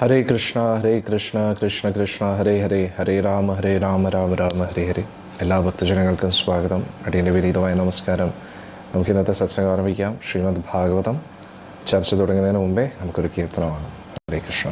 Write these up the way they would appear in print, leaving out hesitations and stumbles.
ഹരേ കൃഷ്ണ കൃഷ്ണ കൃഷ്ണ ഹരേ ഹരേ, ഹരേ രാമ രാമ രാമ ഹരേ ഹരേ. എല്ലാ ഭക്തജനങ്ങൾക്കും സ്വാഗതം. അടിയൻ്റെ വിനീതമായ നമസ്കാരം. നമുക്ക് ഇന്നത്തെ സത്സംഗം ആരംഭിക്കാം. ശ്രീമദ് ഭാഗവതം ചർച്ച തുടങ്ങുന്നതിന് മുമ്പേ നമുക്കൊരു കീർത്തനമാണ്. ഹരേ കൃഷ്ണ.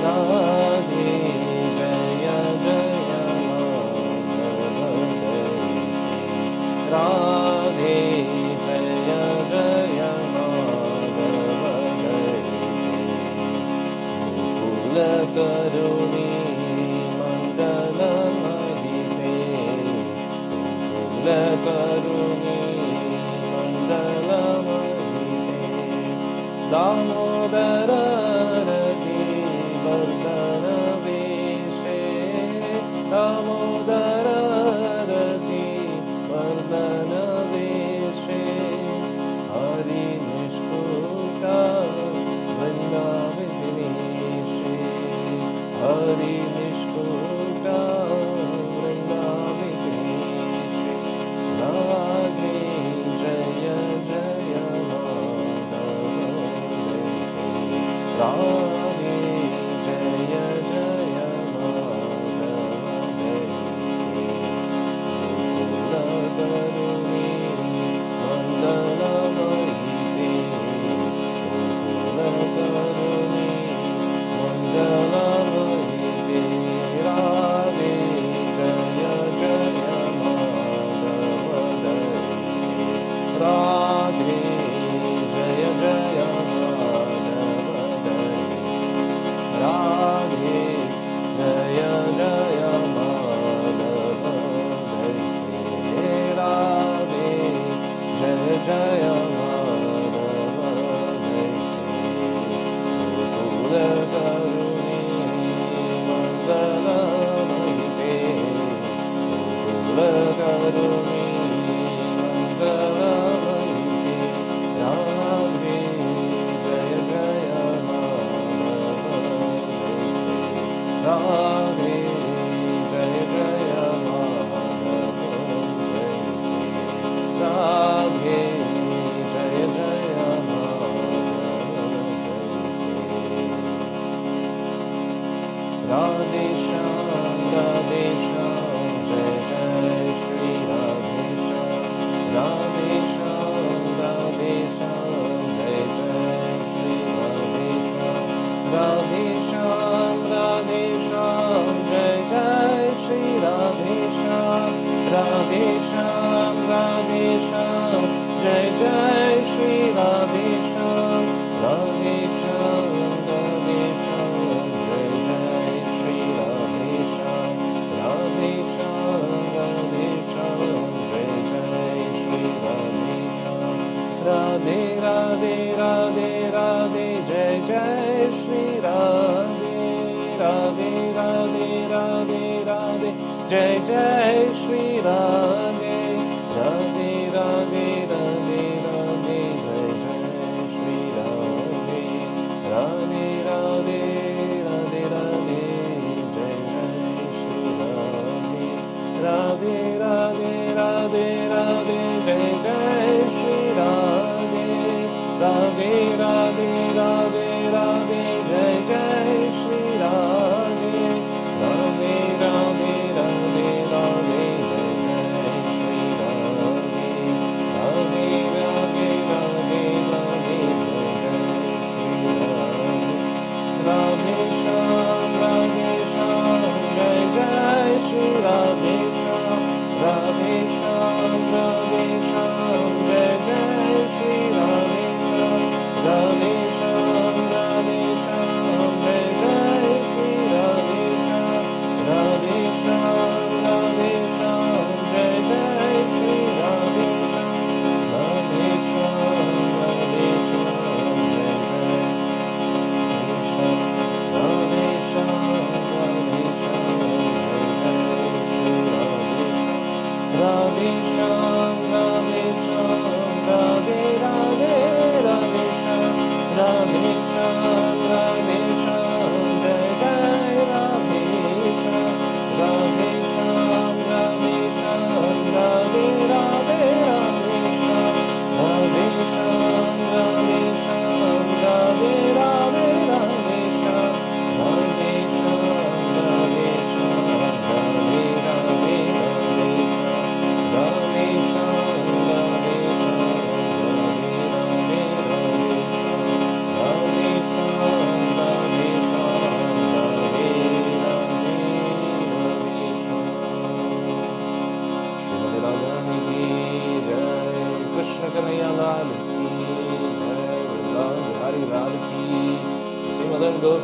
राधे जय जय माधव राधे जय जय माधव गोकुल तरुणी मंगल महिते गोकुल तरुणी मंगल महिते दामोदर रति वर्धन वेशे दामोदर रति वर्धन वेशे हरि निष्कुटा वृंदाविनेशे हरि निष्कुटा वृंदाविनेशे राधे जय जय राधे जय जय माधव गोकुल तरुणी मंगल महिते गोकुल तरुणी मंगल महिते राधे जय जय माधव राधे जय जय राधे जय जय माधव राधे जय जय माधव गोकुल तरुणी मंगल महिते गोकुल तरुणी मंगल महिते राधे जय जय राधे जय जय माधव राधे जय जय माधव राधे श्याम जय जय श्री राधे श्याम जय जय श्री राधे श्याम जय जय श्री राधे श्याम जय जय श्री राधे श्याम जय जय श्री राधे श्याम जय जय श्री राधे श्याम राधे राधे राधे राधे जय जय श्री राधे राधे राधे राधे राधे जय जय श्री राधे राधे राधे राधे राधे जय जय श्री राधे राधे राधे राधे राधे जय जय श्री राधे राधे राधे राधे राधे जय जय श्री राधे राधे राधे राधे राधे जय जय श्री राधे राधे राधे राधे राधे जय जय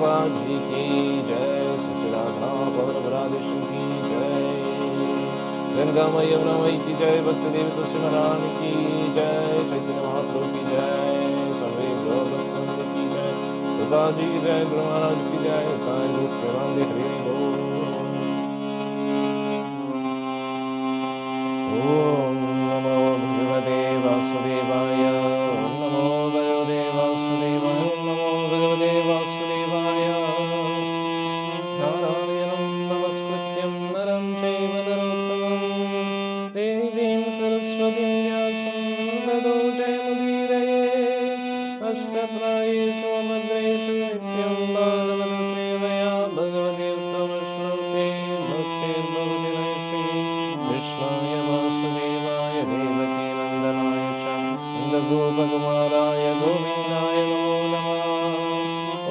प्रभुपाद जी की जय, श्री राधा पौरव राधेश्याम की जय, गंगा मैया यमुना मई की जय, भक्त देवी तुलसी महारानी की जय, चैतन्य महाप्रभु की जय, सर्वे गौर भक्तवृंद की जय, प्रभुपाद जी की जय, गुरु महाराज की जय, साईं रूप प्रेमानंद हरि बोल। ओम नमो भगवते वासुदेवाय, ओम नमो भगवते वासुदेवाय, ओम नमो भगवते वासुदेवाय। नारायणं नमस्कृत्यं नरं चैव नरोत्तमं, देवीं सरस्वतीं व्यासं ततो जयमुदीरयेत्। अष्टप्रायेषु अमद्रेषु नित्यं भागवतसेवया भगवते उत्तमश्लोके भक्तिर्भवति नैष्टिकी। कृष्णाय वासुदेवाय देवकी नन्दनाय च नन्दगोपकुमाराय गोविन्दाय नमो नमः।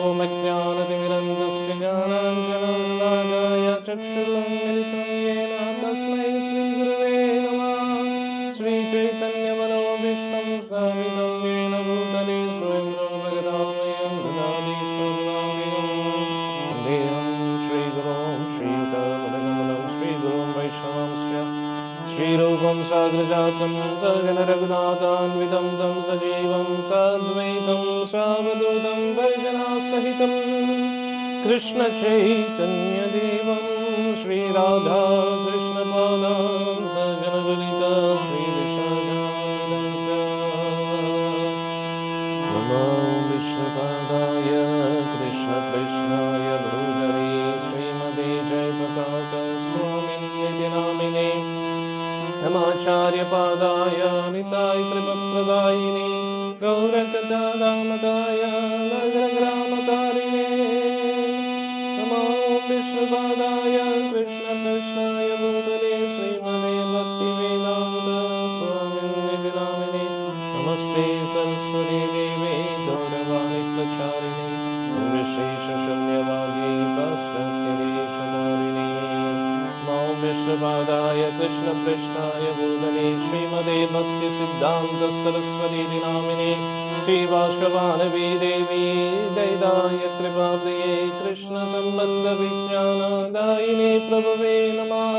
ॐ अज्ञानतिमिरन्धस्य ज्ञानाञ्जनशलाकाय चक्षुरुन्मिलितं येन तस्मै श्रीगुरवे नमः। श्रीचैतन्यमनोभीष्टं स्थापितं येन भूतले स्वयं भगदामयं ददाति स्वपदान्तिकं। वन्देऽहं श्रीगुरुं श्रीयुतपदकमलं श्रीगुरुं वैष्णवांश्च श्रीरूपं साग्रजातं सगणरघुनाथान्वितं तं सजीवं साद्वैतं सावधूतं परिजनसहितं कृष्णचैतन्यदेवं श्रीराधा कृष्णपादां सगणललिता श्रीविशाखान्वितं नमो विष्णुपादाय कृष्णकृष्णाय भूतले श्रीमते जयपताका स्वामिन्निति नामिने नमाचार्यपादाय निताय कृपप्रदायिने गौरकथादामताय नगरग्रामतारिणे नमो विष्णुपादाय कृष्णकृष्णाय भूतले श्रीमते भक्तिवेदान्त स्वामिन्निति नामिने नमस्ते सरस्वती देवे गौरवाणी प्रचारिणे निर्विशेषशून्यवादी पाश्चात्यदेशतारिणे नमो विष्णुपादाय कृष्णकृष्णाय भूतले श्रीमते भक्तिसिद्धान्त सरस्वती नामिने श्रीवासवानवी देवी दयिताय कृपाप्रिये कृष्णसम्बन्धविज्ञानदायिने प्रभवे नमः।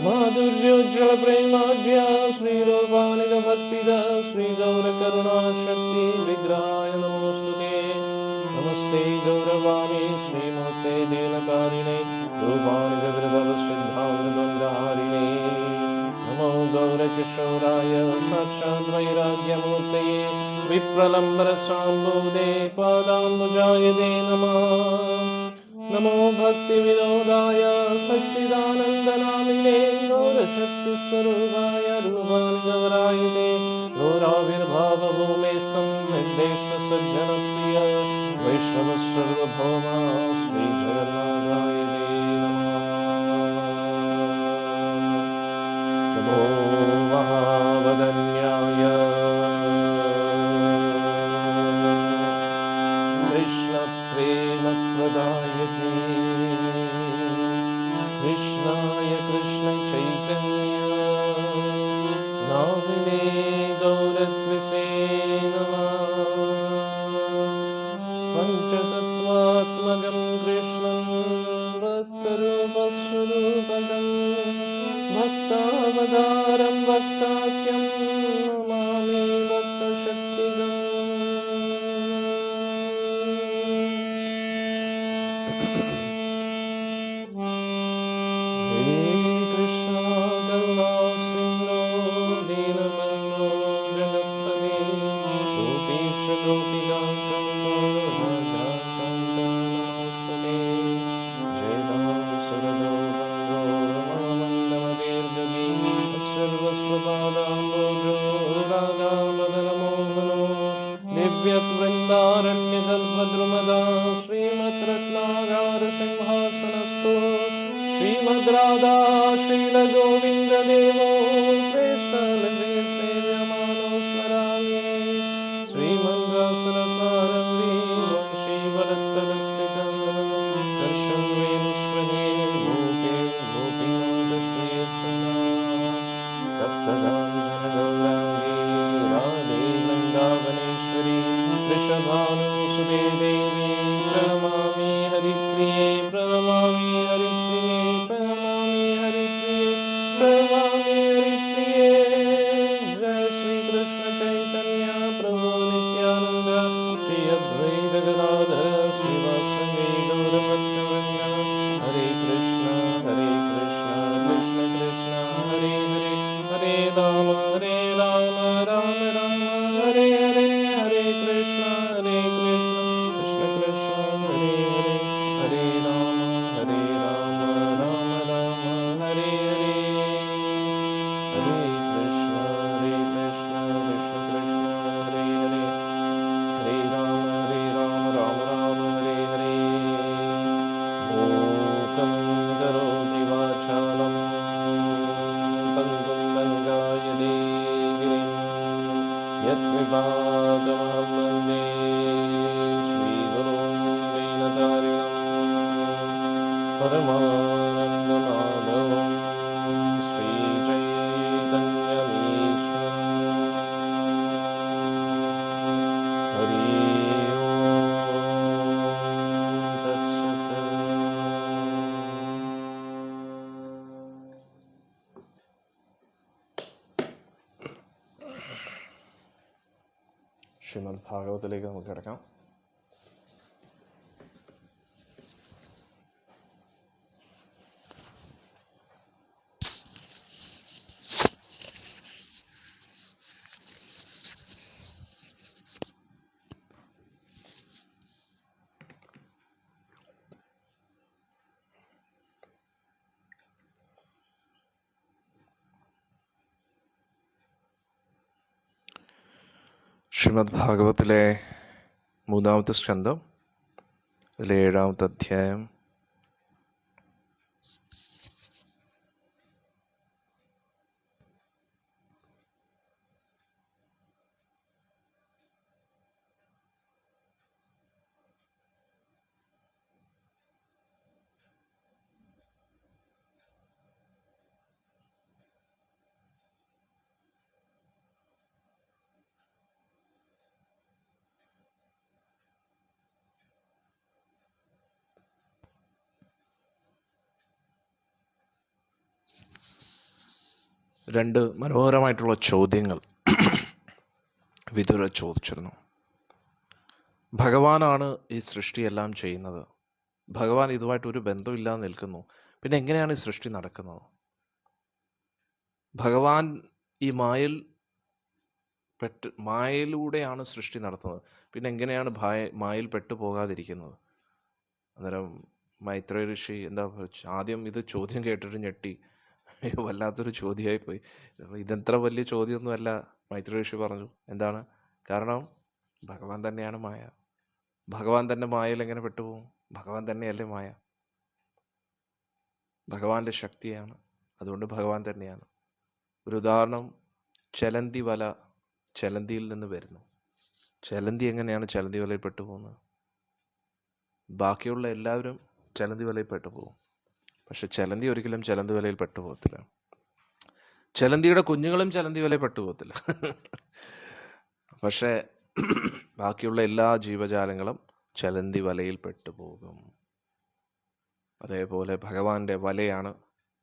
माधुर्योज्ज्वल प्रेमाढ्य श्रीरूपानिगभक्तिदा श्रीगौरकरुणाशक्ति विग्रहाय नमोस्तुते। नमस्ते गौरवाणी श्रीमूर्ते देनकारिणे रूपानिगविरभवसिद्धान्तद्वन्द्वहारिणे नमो गौरकिशोराय साक्षात् वैराग्यमूर्तये विप्रलम्बरसाम्बुदे पादाम्बुजाय ते नमः। नमो भक्तिविनोदाय सच्चिदानन्दनामिने गौरशक्तिस्वरूपाय रूपानुगौराय ते गौराविर्भावभूमेस्तं निर्देष्टसज्जनप्रिय वैष्णवस्वर्वभौमा श्रीजगन्नाथाय ते नमः। नमो महावदन्याय कृष्णप्रेमप्रदायते कृष्णाय कृष्णचैतन्य नामिने गौरत्रिसे नमः। पञ्चतत्त्वात्मकं कृष्णं भक्तरूपस्वरूपकं भक्तावतारं भक्ताख्यं नमामि भक्तशक्तिकम्। हे कृष्ण करुणा सिन्धो दीनबन्धो जगत्पते गोपीश गोपिकान्त राधाकान्त नमोऽस्तुते। जय राम सुरदो गङ्गो ममन्दमतीर्गती सर्वस्वपादाम्बोजो राधामदनमोहनो दिव्यवृन्दारण्यकल्पद्रुमदा श्रीमद्रत्नागारसिंहासनस्थो श्रीमद्राधा श्रीलगोविन्ददेवो कृष्णलगे सेव्यमानो स्मरामि। श्रीमद्रासुरसारम्भी वंशीवरत्तलस्थितं दर्शं वेणुस्वने गोपे गोपीनाथश्रीयस्मिन् तप्तकाञ्चनगौराङ्गी राधे वृन्दावनेश्वरी वृषभानुसुते देवी प्रणमामि हरिप्रिये प्रणमामि हरिप्रिये प्रणमामि हरिप्रिये प्रणमामि हरिप्रिये। जय श्री कृष्ण चैतन्य प्रभु नित्यानंद श्री अद्वैत गदाधर श्रीवासदि गौरभक्तवृंद। हरे कृष्ण कृष्ण कृष्ण हरे हरे, हरे राम राम राम हरे हरे, हरे कृष्ण कृष्ण कृष्ण हरे हरे, हरे राम राम राम हरे हरे, हरे कृष्ण कृष्ण कृष्ण हरे हरे, हरे राम राम राम हरे हरे। मूकं करोति वाचालं पङ्गुं लङ्घयते गिरिं यत्कृपातमहं वन्दे श्रीगुरुं दीनतारिणं परमानन्दमाधवं श्रीचैतन्यमीश्वरम्। हरि ओम तत्सत्। ശ്രീമദ് ഭാഗവതത്തിലേക്ക് നമുക്ക് കിടക്കാം. ശ്രീമദ് ഭാഗവത്തിലെ 3-ാമത്തെ സ്കന്ധം, അതിലെ 7-ാമത്തെ അധ്യായം. രണ്ട് മനോഹരമായിട്ടുള്ള ചോദ്യങ്ങൾ വിദുര ചോദിച്ചിരുന്നു. ഭഗവാനാണ് ഈ സൃഷ്ടിയെല്ലാം ചെയ്യുന്നത്. ഭഗവാൻ ഇതുമായിട്ട് ഒരു ബന്ധമില്ലാതെ നിൽക്കുന്നു. പിന്നെ എങ്ങനെയാണ് ഈ സൃഷ്ടി നടക്കുന്നത്? ഭഗവാൻ ഈ മായയിലൂടെയാണ് സൃഷ്ടി നടത്തുന്നത്. പിന്നെ എങ്ങനെയാണ് മായയിൽ പെട്ടുപോകാതിരിക്കുന്നത്? അന്നേരം മൈത്രേയ ഋഷി ആദ്യം ഇത് ചോദ്യം കേട്ടിട്ട് ഞെട്ടി. വല്ലാത്തൊരു ചോദ്യമായി പോയി. ഇതെത്ര വലിയ ചോദ്യമൊന്നുമല്ല. മൈത്രേയ ഋഷി പറഞ്ഞു, എന്താണ് കാരണം? ഭഗവാൻ തന്നെയാണ് മായ. ഭഗവാൻ തന്നെ മായയിൽ എങ്ങനെ പെട്ടുപോകും? ഭഗവാൻ തന്നെയല്ലേ മായ. ഭഗവാന്റെ ശക്തിയാണ്, അതുകൊണ്ട് ഭഗവാൻ തന്നെയാണ്. ഒരു ഉദാഹരണം, ചലന്തി വല ചലന്തിയിൽ നിന്ന് വരുന്നു. ചലന്തി എങ്ങനെയാണ് ചലന്തി വലയിൽ പെട്ടുപോകുന്നത്? ബാക്കിയുള്ള എല്ലാവരും ചലന്തി വലയിൽ പെട്ടുപോകും, പക്ഷെ ചലന്തി ഒരിക്കലും ചലന്തി വലയിൽ പെട്ടുപോകത്തില്ല. ചലന്തിയുടെ കുഞ്ഞുങ്ങളും ചലന്തി വലയിൽ പെട്ടുപോകത്തില്ല. പക്ഷേ ബാക്കിയുള്ള എല്ലാ ജീവജാലങ്ങളും ചലന്തി വലയിൽ പെട്ടുപോകും. അതേപോലെ ഭഗവാന്റെ വലയാണ്,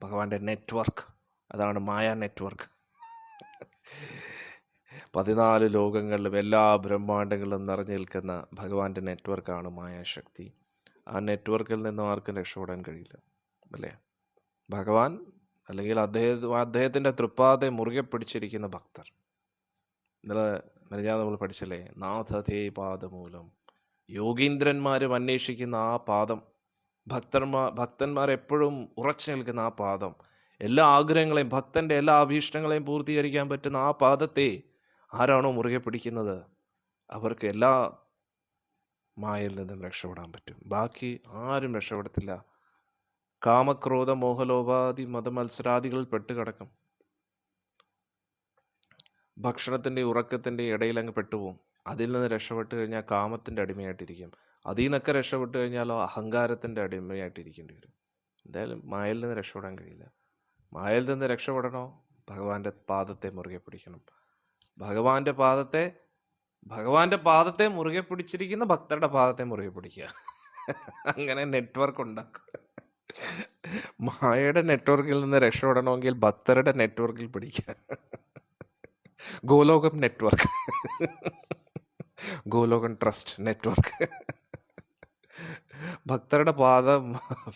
ഭഗവാന്റെ നെറ്റ്വർക്ക്, അതാണ് മായ നെറ്റ്വർക്ക്. 14 ലോകങ്ങളിലും എല്ലാ ബ്രഹ്മാണ്ടങ്ങളിലും നിറഞ്ഞു നിൽക്കുന്ന ഭഗവാന്റെ നെറ്റ്വർക്കാണ് മായാശക്തി. ആ നെറ്റ്വർക്കിൽ നിന്നും ആർക്കും രക്ഷപ്പെടാൻ കഴിയില്ല, അല്ലേ? ഭഗവാൻ അല്ലെങ്കിൽ അദ്ദേഹത്തിൻ്റെ തൃപ്പാതെ മുറുകെ പിടിച്ചിരിക്കുന്ന ഭക്തർ. ഇന്നലെ നമ്മൾ പഠിച്ചല്ലേ, നാഥതേ പാദമൂലം. യോഗീന്ദ്രന്മാരും അന്വേഷിക്കുന്ന ആ പാദം, ഭക്തന്മാർ എപ്പോഴും ഉറച്ചു നിൽക്കുന്ന ആ പാദം, എല്ലാ ആഗ്രഹങ്ങളെയും, ഭക്തൻ്റെ എല്ലാ അഭീഷ്ടങ്ങളെയും പൂർത്തീകരിക്കാൻ പറ്റുന്ന ആ പാദത്തെ ആരാണോ മുറുകെ പിടിക്കുന്നത്, അവർക്ക് എല്ലാ മായയിൽ നിന്നും രക്ഷപ്പെടാൻ പറ്റും. ബാക്കി ആരും രക്ഷപ്പെടത്തില്ല. കാമക്രോധ മോഹലോപാധി മതമത്സരാദികളിൽ പെട്ടുകിടക്കും. ഭക്ഷണത്തിൻ്റെ ഉറക്കത്തിൻ്റെ ഇടയിൽ അങ്ങ് പെട്ടുപോകും. അതിൽ നിന്ന് രക്ഷപ്പെട്ട് കഴിഞ്ഞാൽ കാമത്തിൻ്റെ അടിമയായിട്ടിരിക്കും. അതിൽ നിന്നൊക്കെ രക്ഷപ്പെട്ട് കഴിഞ്ഞാലോ അഹങ്കാരത്തിൻ്റെ അടിമയായിട്ടിരിക്കേണ്ടി വരും. എന്തായാലും മായയിൽ നിന്ന് രക്ഷപ്പെടാൻ കഴിയില്ല. മായയിൽ നിന്ന് രക്ഷപ്പെടണോ? ഭഗവാന്റെ പാദത്തെ മുറുകെ പിടിക്കണം. ഭഗവാന്റെ പാദത്തെ മുറുകെ പിടിച്ചിരിക്കുന്ന ഭക്തരുടെ പാദത്തെ മുറുകെ പിടിക്കുക. അങ്ങനെ നെറ്റ്വർക്ക് ഉണ്ടാക്കും. മായയുടെ നെറ്റ്വർക്കിൽ നിന്ന് രക്ഷപ്പെടണമെങ്കിൽ ഭക്തരുടെ നെറ്റ്വർക്കിൽ പിടിക്കുക. ഗോലോകം നെറ്റ്വർക്ക്, ഗോലോകം ട്രസ്റ്റ് നെറ്റ്വർക്ക്. ഭക്തരുടെ പാദം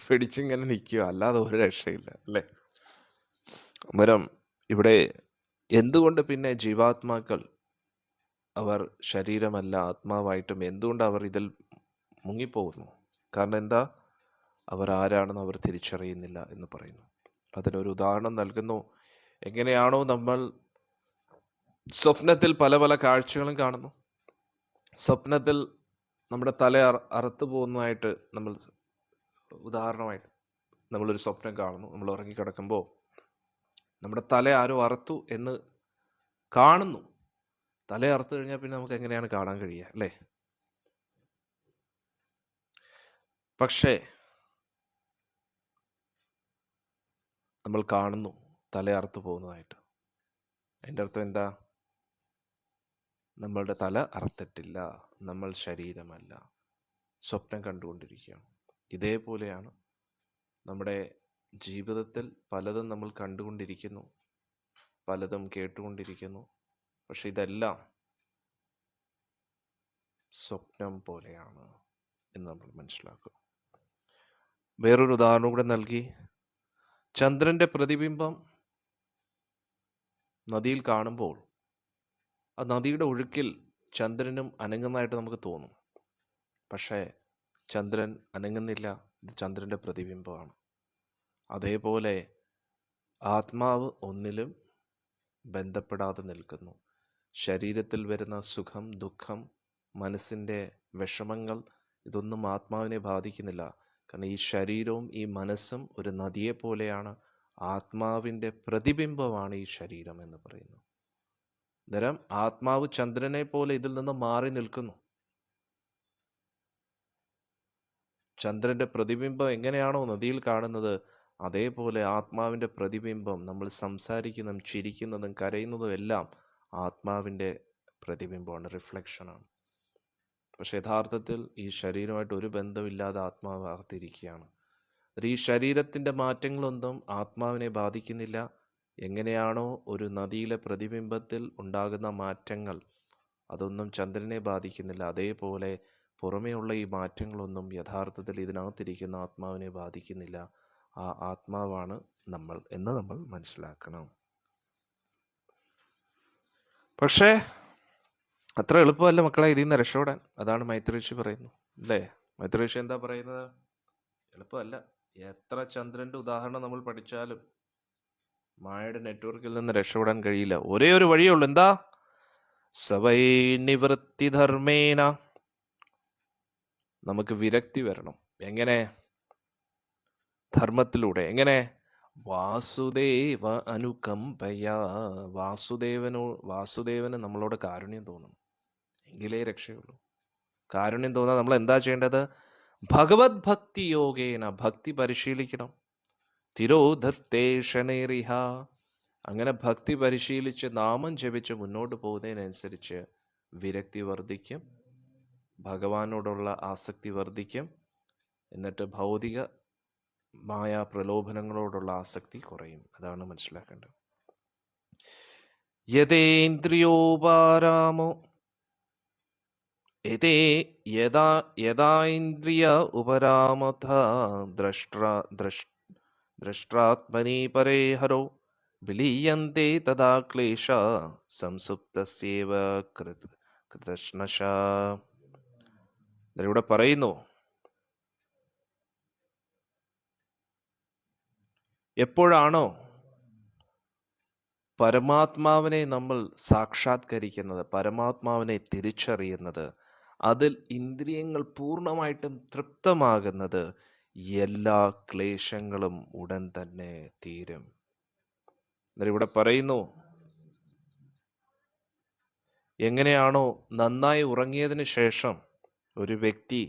പിടിച്ചിങ്ങനെ നിൽക്കുക, അല്ലാതെ ഒരു രക്ഷയില്ല അല്ലേ. അന്നേരം ഇവിടെ എന്തുകൊണ്ട് പിന്നെ ജീവാത്മാക്കൾ അവർ ശരീരമല്ല ആത്മാവായിട്ടും എന്തുകൊണ്ട് അവർ ഇതിൽ മുങ്ങിപ്പോകുന്നു? കാരണം എന്താ? അവർ ആരാണെന്ന് അവർ തിരിച്ചറിയുന്നില്ല എന്ന് പറയുന്നു. അതിനൊരു ഉദാഹരണം നൽകുന്നു. എങ്ങനെയാണോ നമ്മൾ സ്വപ്നത്തിൽ പല പല കാഴ്ചകളും കാണുന്നു, സ്വപ്നത്തിൽ നമ്മുടെ തല അറുത്തു പോകുന്നതായിട്ട് നമ്മൾ ഉദാഹരണമായിട്ട് നമ്മളൊരു സ്വപ്നം കാണുന്നു. നമ്മൾ ഉറങ്ങിക്കിടക്കുമ്പോൾ നമ്മുടെ തല ആരോ അറുത്തു എന്ന് കാണുന്നു. തല അറുത്തു കഴിഞ്ഞാൽ പിന്നെ നമുക്ക് എങ്ങനെയാണ് കാണാൻ കഴിയുക അല്ലേ? പക്ഷേ നമ്മൾ കാണുന്നു തല അറുത്തു പോകുന്നതായിട്ട്. അതിൻ്റെ അർത്ഥം എന്താ? നമ്മളുടെ തല അറുത്തിട്ടില്ല, നമ്മൾ ശരീരമല്ല, സ്വപ്നം കണ്ടുകൊണ്ടിരിക്കുകയാണ്. ഇതേപോലെയാണ് നമ്മുടെ ജീവിതത്തിൽ പലതും നമ്മൾ കണ്ടുകൊണ്ടിരിക്കുന്നു, പലതും കേട്ടുകൊണ്ടിരിക്കുന്നു. പക്ഷെ ഇതെല്ലാം സ്വപ്നം പോലെയാണ് എന്ന് നമ്മൾ മനസ്സിലാക്കും. വേറൊരു ഉദാഹരണം കൂടെ നൽകി. ചന്ദ്രൻ്റെ പ്രതിബിംബം നദിയിൽ കാണുമ്പോൾ ആ നദിയുടെ ഒഴുക്കിൽ ചന്ദ്രനും അനങ്ങുന്നതായിട്ട് നമുക്ക് തോന്നും. പക്ഷേ ചന്ദ്രൻ അനങ്ങുന്നില്ല, ഇത് ചന്ദ്രൻ്റെ പ്രതിബിംബമാണ്. അതേപോലെ ആത്മാവ് ഒന്നിലും ബന്ധപ്പെടാതെ നിൽക്കുന്നു. ശരീരത്തിൽ വരുന്ന സുഖം, ദുഃഖം, മനസ്സിൻ്റെ വിഷമങ്ങൾ, ഇതൊന്നും ആത്മാവിനെ ബാധിക്കുന്നില്ല. കാരണം ഈ ശരീരവും ഈ മനസ്സും ഒരു നദിയെ പോലെയാണ്. ആത്മാവിൻ്റെ പ്രതിബിംബമാണ് ഈ ശരീരം എന്ന് പറയുന്നു. അന്നേരം ആത്മാവ് ചന്ദ്രനെ പോലെ ഇതിൽ നിന്ന് മാറി നിൽക്കുന്നു. ചന്ദ്രൻ്റെ പ്രതിബിംബം എങ്ങനെയാണോ നദിയിൽ കാണുന്നത്, അതേപോലെ ആത്മാവിൻ്റെ പ്രതിബിംബം നമ്മൾ സംസാരിക്കുന്നതും ചിരിക്കുന്നതും കരയുന്നതും എല്ലാം ആത്മാവിൻ്റെ പ്രതിബിംബമാണ്, റിഫ്ലക്ഷനാണ്. പക്ഷെ യഥാർത്ഥത്തിൽ ഈ ശരീരമായിട്ട് ഒരു ബന്ധമില്ലാതെ ആത്മാവ് അകത്തിരിക്കുകയാണ്. ഈ ശരീരത്തിൻ്റെ മാറ്റങ്ങളൊന്നും ആത്മാവിനെ ബാധിക്കുന്നില്ല. എങ്ങനെയാണോ ഒരു നദിയിലെ പ്രതിബിംബത്തിൽ ഉണ്ടാകുന്ന മാറ്റങ്ങൾ, അതൊന്നും ചന്ദ്രനെ ബാധിക്കുന്നില്ല, അതേപോലെ പുറമേയുള്ള ഈ മാറ്റങ്ങളൊന്നും യഥാർത്ഥത്തിൽ ഇതിനകത്തിരിക്കുന്ന ആത്മാവിനെ ബാധിക്കുന്നില്ല. ആ ആത്മാവാണ് നമ്മൾ എന്ന് നമ്മൾ മനസ്സിലാക്കണം. പക്ഷേ അത്ര എളുപ്പമല്ല മക്കളെ ഇതിൽ നിന്ന് രക്ഷപ്പെടാൻ. അതാണ് മൈത്രേഷി പറയുന്നത് അല്ലേ? മൈത്രേഷി എന്താ പറയുന്നത്? എളുപ്പമല്ല. എത്ര ചന്ദ്രൻ്റെ ഉദാഹരണം നമ്മൾ പഠിച്ചാലും മായയുടെ നെറ്റ്വർക്കിൽ നിന്ന് രക്ഷപ്പെടാൻ കഴിയില്ല. ഒരേ ഒരു വഴിയേ ഉള്ളൂ. എന്താ? സവൈ നിവൃത്തി ധർമ്മേന, നമുക്ക് വിരക്തി വരണം. എങ്ങനെ? ധർമ്മത്തിലൂടെ. എങ്ങനെ? വാസുദേവ അനുകമ്പയ, വാസുദേവന് നമ്മളോട് കാരുണ്യം തോന്നും, എങ്കിലേ രക്ഷയുള്ളൂ. കാരുണ്യം തോന്നാൻ നമ്മൾ എന്താ ചെയ്യേണ്ടത്? ഭഗവത് ഭക്തി യോഗേന, ഭക്തി പരിശീലിക്കണം. തിരോധത്തേഷണേറിഹ, അങ്ങനെ ഭക്തി പരിശീലിച്ച് നാമം ജപിച്ച് മുന്നോട്ട് പോകുന്നതിനനുസരിച്ച് വിരക്തി വർദ്ധിക്കും, ഭഗവാനോടുള്ള ആസക്തി വർദ്ധിക്കും. എന്നിട്ട് ഭൗതികമായ പ്രലോഭനങ്ങളോടുള്ള ആസക്തി കുറയും. അതാണ് മനസ്സിലാക്കേണ്ടത്. യഥേന്ദ്രിയോപാരാമോ യഥാ ഇന്ദ്രിയ ഉപരാമഥ ദ്രഷ്ട്രാത്മനി പരേ ഹരോ വിലീയന്തേ തഥാ ക്ലേശ സംസുപ്തസ്യേവ കൃതശ്നശ. ഇവിടെ പറയുന്നു, എപ്പോഴാണോ പരമാത്മാവിനെ നമ്മൾ സാക്ഷാത്കരിക്കുന്നത്, പരമാത്മാവിനെ തിരിച്ചറിയുന്നത്, അതിൽ ഇന്ദ്രിയങ്ങൾ പൂർണ്ണമായിട്ടും തൃപ്തമാകുന്നത്, എല്ലാ ക്ലേശങ്ങളും ഉടൻ തന്നെ തീരും. ഇവിടെ പറയുന്നു, എങ്ങനെയാണോ നന്നായി ഉറങ്ങിയതിന് ശേഷം ഒരു വ്യക്തി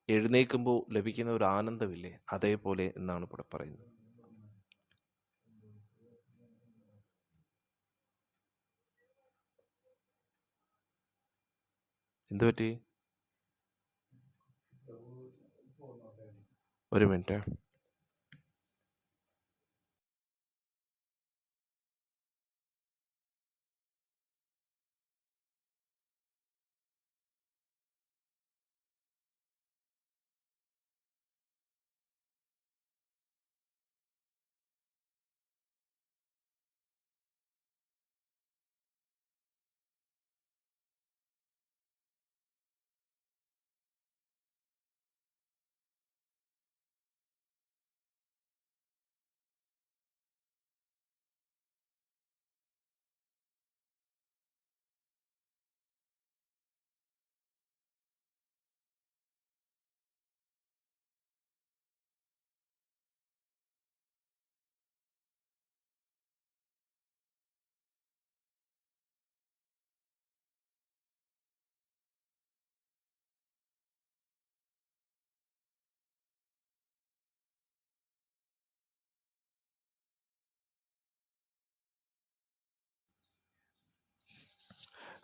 എഴുന്നേൽക്കുമ്പോൾ ലഭിക്കുന്ന ഒരു ആനന്ദമില്ലേ, അതേപോലെ എന്നാണ് ഇവിടെ പറയുന്നത്. എന്തു പറ്റി? ഒരു മിനിറ്റ്.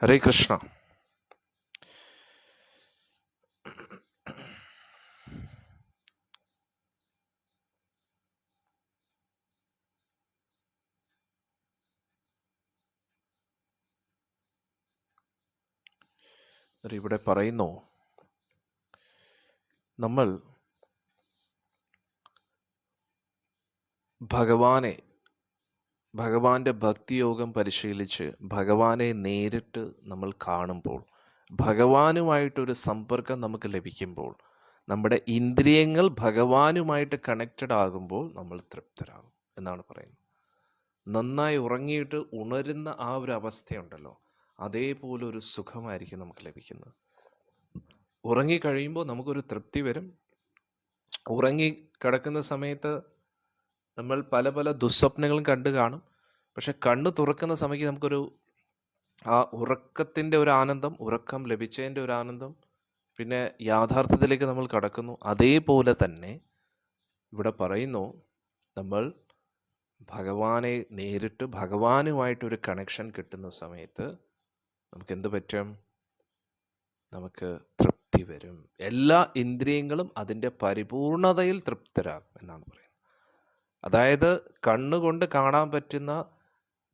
ഹരേ കൃഷ്ണ. ഇവിടെ പറയുന്നു, നമ്മൾ ഭഗവാന്റെ ഭക്തിയോഗം പരിശീലിച്ച് ഭഗവാനെ നേരിട്ട് നമ്മൾ കാണുമ്പോൾ, ഭഗവാനുമായിട്ടൊരു സമ്പർക്കം നമുക്ക് ലഭിക്കുമ്പോൾ, നമ്മുടെ ഇന്ദ്രിയങ്ങൾ ഭഗവാനുമായിട്ട് കണക്റ്റഡ് ആകുമ്പോൾ നമ്മൾ തൃപ്തരാകും എന്നാണ് പറയുന്നത്. നന്നായി ഉറങ്ങിയിട്ട് ഉണരുന്ന ആ ഒരു അവസ്ഥയുണ്ടല്ലോ, അതേപോലെ ഒരു സുഖമായിരിക്കും നമുക്ക് ലഭിക്കുന്നത്. ഉറങ്ങിക്കഴിയുമ്പോൾ നമുക്കൊരു തൃപ്തി വരും. ഉറങ്ങി കിടക്കുന്ന സമയത്ത് നമ്മൾ പല പല ദുസ്വപ്നങ്ങളും കണ്ടു കാണും. പക്ഷെ കണ്ണ് തുറക്കുന്ന സമയത്ത് നമുക്കൊരു ആ ഉറക്കത്തിൻ്റെ ഒരു ആനന്ദം, ഉറക്കം ലഭിച്ചതിൻ്റെ ഒരു ആനന്ദം, പിന്നെ യാഥാർത്ഥ്യത്തിലേക്ക് നമ്മൾ കടക്കുന്നു. അതേപോലെ തന്നെ ഇവിടെ പറയുന്നു, നമ്മൾ ഭഗവാനെ നേരിട്ട് ഭഗവാനുമായിട്ടൊരു കണക്ഷൻ കിട്ടുന്ന സമയത്ത് നമുക്ക് എന്ത് പറ്റും? നമുക്ക് തൃപ്തി വരും. എല്ലാ ഇന്ദ്രിയങ്ങളും അതിൻ്റെ പരിപൂർണതയിൽ തൃപ്തരാകും എന്നാണ് പറയുന്നത്. അതായത് കണ്ണുകൊണ്ട് കാണാൻ പറ്റുന്ന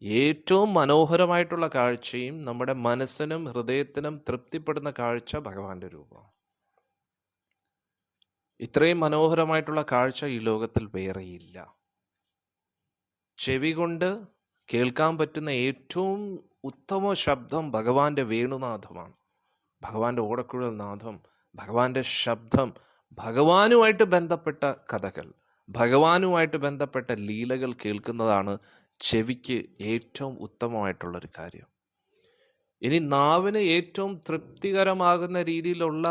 ഏറ്റവും മനോഹരമായിട്ടുള്ള കാഴ്ചയും നമ്മുടെ മനസ്സിനും ഹൃദയത്തിനും തൃപ്തിപ്പെടുന്ന കാഴ്ച ഭഗവാന്റെ രൂപം. ഇത്രയും മനോഹരമായിട്ടുള്ള കാഴ്ച ഈ ലോകത്തിൽ വേറെയില്ല. ചെവി കൊണ്ട് കേൾക്കാൻ പറ്റുന്ന ഏറ്റവും ഉത്തമ ശബ്ദം ഭഗവാന്റെ വേണുനാഥമാണ്, ഭഗവാന്റെ ഓടക്കുഴൽ നാഥം, ഭഗവാന്റെ ശബ്ദം, ഭഗവാനുമായിട്ട് ബന്ധപ്പെട്ട കഥകൾ, ഭഗവാനുമായിട്ട് ബന്ധപ്പെട്ട ലീലകൾ കേൾക്കുന്നതാണ് ചെവിക്ക് ഏറ്റവും ഉത്തമമായിട്ടുള്ളൊരു കാര്യം. ഇനി നാവിന് ഏറ്റവും തൃപ്തികരമാകുന്ന രീതിയിലുള്ള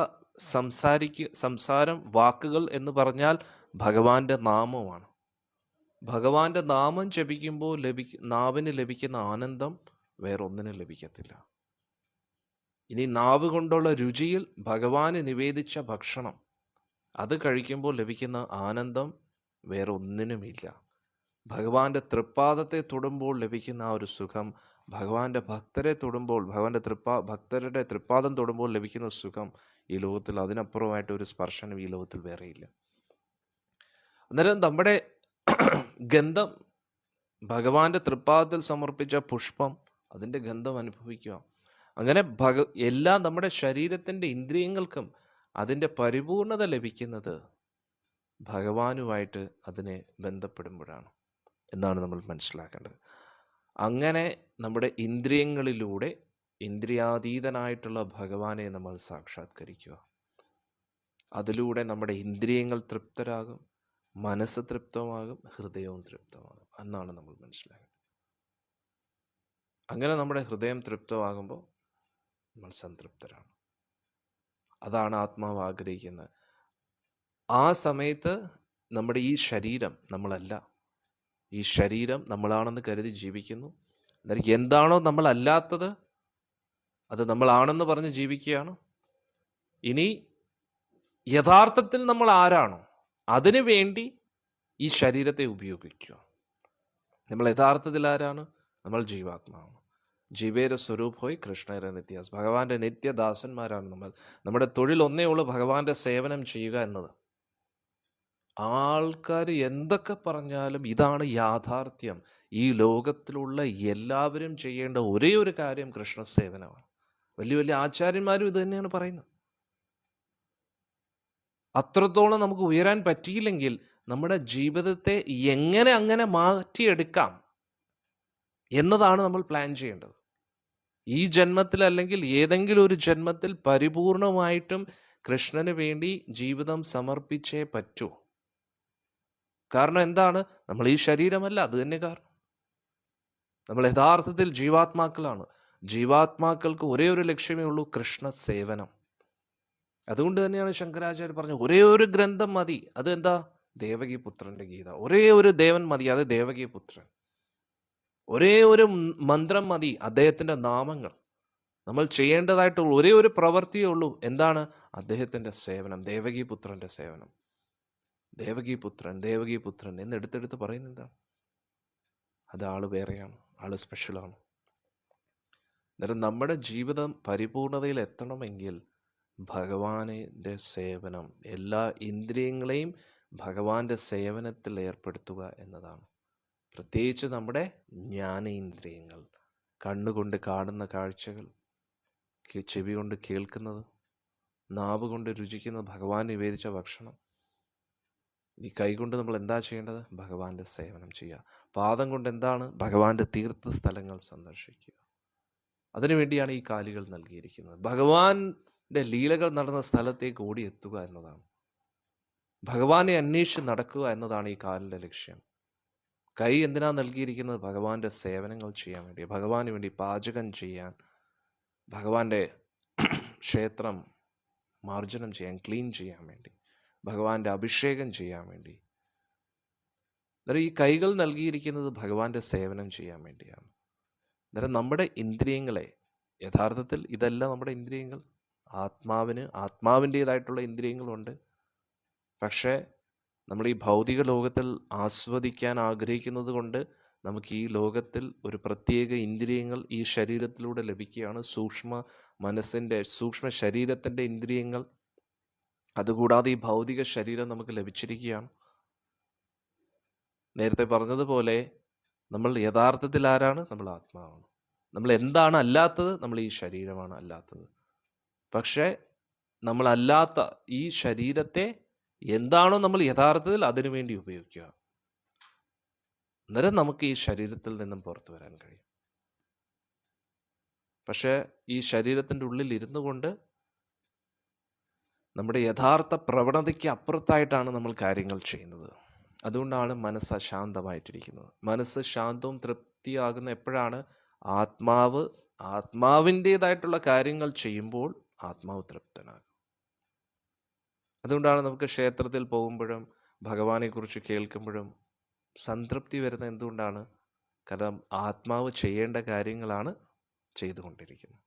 സംസാരം, വാക്കുകൾ എന്ന് പറഞ്ഞാൽ ഭഗവാന്റെ നാമമാണ്. ഭഗവാന്റെ നാമം ജപിക്കുമ്പോൾ നാവിന് ലഭിക്കുന്ന ആനന്ദം വേറൊന്നിനും ലഭിക്കത്തില്ല. ഇനി നാവ് കൊണ്ടുള്ള രുചിയിൽ ഭഗവാന് നിവേദിച്ച ഭക്ഷണം, അത് കഴിക്കുമ്പോൾ ലഭിക്കുന്ന ആനന്ദം വേറെ ഒന്നിനുമില്ല. ഭഗവാന്റെ തൃപ്പാദത്തെ തൊടുമ്പോൾ ലഭിക്കുന്ന ആ ഒരു സുഖം, ഭഗവാന്റെ ഭക്തരെ തൊടുമ്പോൾ, ഭക്തരുടെ തൃപ്പാദം തൊടുമ്പോൾ ലഭിക്കുന്ന സുഖം ഈ ലോകത്തിൽ അതിനപ്പുറമായിട്ട് ഒരു സ്പർശനം ഈ ലോകത്തിൽ വേറെയില്ല. അന്നേരം നമ്മുടെ ഗന്ധം, ഭഗവാന്റെ തൃപ്പാദത്തിൽ സമർപ്പിച്ച പുഷ്പം, അതിൻ്റെ ഗന്ധം അനുഭവിക്കുക. അങ്ങനെ എല്ലാ നമ്മുടെ ശരീരത്തിൻ്റെ ഇന്ദ്രിയങ്ങൾക്കും അതിൻ്റെ പരിപൂർണത ലഭിക്കുന്നത് ഭഗവാനുമായിട്ട് അതിനെ ബന്ധപ്പെടുമ്പോഴാണ് എന്നാണ് നമ്മൾ മനസ്സിലാക്കേണ്ടത്. അങ്ങനെ നമ്മുടെ ഇന്ദ്രിയങ്ങളിലൂടെ ഇന്ദ്രിയാതീതനായിട്ടുള്ള ഭഗവാനെ നമ്മൾ സാക്ഷാത്കരിക്കുക. അതിലൂടെ നമ്മുടെ ഇന്ദ്രിയങ്ങൾ തൃപ്തരാകും, മനസ്സ് തൃപ്തമാകും, ഹൃദയവും തൃപ്തമാകും എന്നാണ് നമ്മൾ മനസ്സിലാക്കേണ്ടത്. അങ്ങനെ നമ്മുടെ ഹൃദയം തൃപ്തമാകുമ്പോൾ നമ്മൾ സംതൃപ്തരാണ്. അതാണ് ആത്മാവ് ആഗ്രഹിക്കുന്നത്. ആ സമയത്ത് നമ്മുടെ ഈ ശരീരം നമ്മളല്ല, ഈ ശരീരം നമ്മളാണെന്ന് കരുതി ജീവിക്കുന്നു. എന്നാൽ എന്താണോ നമ്മളല്ലാത്തത് അത് നമ്മളാണെന്ന് പറഞ്ഞ് ജീവിക്കുകയാണ്. ഇനി യഥാർത്ഥത്തിൽ നമ്മൾ ആരാണോ അതിനു വേണ്ടി ഈ ശരീരത്തെ ഉപയോഗിക്കുക. നമ്മൾ യഥാർത്ഥത്തിൽ ആരാണ്? നമ്മൾ ജീവാത്മാവാണ്. ജീവേര സ്വരൂപ് ഹോയ് കൃഷ്ണേര നിത്യാസ്, ഭഗവാന്റെ നിത്യദാസന്മാരാണ് നമ്മൾ. നമ്മുടെ തൊഴിൽ ഒന്നേ ഉള്ളൂ, ഭഗവാന്റെ സേവനം ചെയ്യുക എന്നത്. ആൾക്കാർ എന്തൊക്കെ പറഞ്ഞാലും ഇതാണ് യാഥാർത്ഥ്യം. ഈ ലോകത്തിലുള്ള എല്ലാവരും ചെയ്യേണ്ട ഒരേ ഒരു കാര്യം കൃഷ്ണസേവനമാണ്. വലിയ വലിയ ആചാര്യന്മാരും ഇത് തന്നെയാണ് പറയുന്നത്. അത്രത്തോളം നമുക്ക് ഉയരാൻ പറ്റിയില്ലെങ്കിൽ നമ്മുടെ ജീവിതത്തെ എങ്ങനെ അങ്ങനെ മാറ്റിയെടുക്കാം എന്നതാണ് നമ്മൾ പ്ലാൻ ചെയ്യേണ്ടത്. ഈ ജന്മത്തിൽ അല്ലെങ്കിൽ ഏതെങ്കിലും ഒരു ജന്മത്തിൽ പരിപൂർണമായിട്ടും കൃഷ്ണന് വേണ്ടി ജീവിതം സമർപ്പിച്ചേ പറ്റൂ. കാരണം എന്താണ്? നമ്മൾ ഈ ശരീരമല്ല, അത് തന്നെ കാരണം. നമ്മൾ യഥാർത്ഥത്തിൽ ജീവാത്മാക്കളാണ്. ജീവാത്മാക്കൾക്ക് ഒരേ ഒരു ലക്ഷ്യമേ ഉള്ളൂ, കൃഷ്ണ സേവനം. അതുകൊണ്ട് തന്നെയാണ് ശങ്കരാചാര്യ പറഞ്ഞത് ഒരേ ഒരു ഗ്രന്ഥം മതി. അത് എന്താ? ദേവകീപുത്രന്റെ ഗീത. ഒരേ ഒരു ദേവൻ മതി, അത് ദേവകീപുത്രൻ. ഒരേ ഒരു മന്ത്രം മതി, അദ്ദേഹത്തിന്റെ നാമങ്ങൾ. നമ്മൾ ചെയ്യേണ്ടതായിട്ടുള്ള ഒരേ ഒരു പ്രവൃത്തിയേ ഉള്ളൂ. എന്താണ്? അദ്ദേഹത്തിന്റെ സേവനം, ദേവകീപുത്രന്റെ സേവനം. ദേവകീപുത്രൻ ദേവകീപുത്രൻ എന്ന് എടുത്തെടുത്ത് പറയുന്നത് അത് ആള് വേറെയാണ്, ആള് സ്പെഷ്യലാണ്. അന്നേരം നമ്മുടെ ജീവിതം പരിപൂർണതയിൽ എത്തണമെങ്കിൽ ഭഗവാന്റെ സേവനം, എല്ലാ ഇന്ദ്രിയങ്ങളെയും ഭഗവാന്റെ സേവനത്തിൽ ഏർപ്പെടുത്തുക എന്നതാണ്. പ്രത്യേകിച്ച് നമ്മുടെ ജ്ഞാനേന്ദ്രിയങ്ങൾ, കണ്ണുകൊണ്ട് കാണുന്ന കാഴ്ചകൾ, ചെവി കൊണ്ട് കേൾക്കുന്നത്, നാവ് കൊണ്ട് രുചിക്കുന്നത്, ഭഗവാൻ നിവേദിച്ച ഭക്ഷണം. ഈ കൈകൊണ്ട് നമ്മൾ എന്താ ചെയ്യേണ്ടത്? ഭഗവാന്റെ സേവനം ചെയ്യുക. പാദം കൊണ്ട് എന്താണ്? ഭഗവാന്റെ തീർത്ഥ സ്ഥലങ്ങൾ സന്ദർശിക്കുക. അതിനുവേണ്ടിയാണ് ഈ കാലുകൾ നൽകിയിരിക്കുന്നത്. ഭഗവാന്റെ ലീലകൾ നടന്ന സ്ഥലത്തേക്ക് ഓടിയെത്തുക എന്നതാണ്. ഭഗവാനെ അന്വേഷിച്ച് നടക്കുക എന്നതാണ് ഈ കാലിൻ്റെ ലക്ഷ്യം. കൈ എന്തിനാ നൽകിയിരിക്കുന്നത്? ഭഗവാന്റെ സേവനങ്ങൾ ചെയ്യാൻ വേണ്ടി, ഭഗവാന് വേണ്ടി പാചകം ചെയ്യാൻ, ഭഗവാന്റെ ക്ഷേത്രം മാർജനം ചെയ്യാൻ, ക്ലീൻ ചെയ്യാൻ വേണ്ടി, ഭഗവാന്റെ അഭിഷേകം ചെയ്യാൻ വേണ്ടി. അന്നേരം ഈ കൈകൾ നൽകിയിരിക്കുന്നത് ഭഗവാന്റെ സേവനം ചെയ്യാൻ വേണ്ടിയാണ്. അന്നേരം നമ്മുടെ ഇന്ദ്രിയങ്ങളെ, യഥാർത്ഥത്തിൽ ഇതല്ല നമ്മുടെ ഇന്ദ്രിയങ്ങൾ. ആത്മാവിൻ്റേതായിട്ടുള്ള ഇന്ദ്രിയങ്ങളുണ്ട്. പക്ഷേ നമ്മൾ ഈ ഭൗതിക ലോകത്തിൽ ആസ്വദിക്കാൻ ആഗ്രഹിക്കുന്നത് കൊണ്ട് നമുക്ക് ഈ ലോകത്തിൽ ഒരു പ്രത്യേക ഇന്ദ്രിയങ്ങൾ ഈ ശരീരത്തിലൂടെ ലഭിക്കുകയാണ്. സൂക്ഷ്മ ശരീരത്തിൻ്റെ ഇന്ദ്രിയങ്ങൾ. അതുകൂടാതെ ഈ ഭൗതിക ശരീരം നമുക്ക് ലഭിച്ചിരിക്കുകയാണ്. നേരത്തെ പറഞ്ഞതുപോലെ നമ്മൾ യഥാർത്ഥത്തിൽ ആരാണ്? നമ്മൾ ആത്മാവാണ്. നമ്മൾ എന്താണ് അല്ലാത്തത്? നമ്മൾ ഈ ശരീരമാണ് അല്ലാത്തത്. പക്ഷേ നമ്മളല്ലാത്ത ഈ ശരീരത്തെ എന്താണോ നമ്മൾ യഥാർത്ഥത്തിൽ അതിനു വേണ്ടി ഉപയോഗിക്കുക, അന്നേരം നമുക്ക് ഈ ശരീരത്തിൽ നിന്നും പുറത്തു വരാൻ കഴിയും. പക്ഷേ ഈ ശരീരത്തിൻ്റെ ഉള്ളിൽ ഇരുന്നു കൊണ്ട് നമ്മുടെ യഥാർത്ഥ പ്രവണതയ്ക്ക് അപ്പുറത്തായിട്ടാണ് നമ്മൾ കാര്യങ്ങൾ ചെയ്യുന്നത്. അതുകൊണ്ടാണ് മനസ്സ് അശാന്തമായിട്ടിരിക്കുന്നത്. മനസ്സ് ശാന്തവും തൃപ്തിയാകുന്ന എപ്പോഴാണ്? ആത്മാവിൻ്റേതായിട്ടുള്ള കാര്യങ്ങൾ ചെയ്യുമ്പോൾ ആത്മാവ് തൃപ്തനാകും. അതുകൊണ്ടാണ് നമുക്ക് ക്ഷേത്രത്തിൽ പോകുമ്പോഴും ഭഗവാനെക്കുറിച്ച് കേൾക്കുമ്പോഴും സംതൃപ്തി വരുന്നത്. എന്തുകൊണ്ടാണ്? കാരണം ആത്മാവ് ചെയ്യേണ്ട കാര്യങ്ങളാണ് ചെയ്തുകൊണ്ടിരിക്കുന്നത്.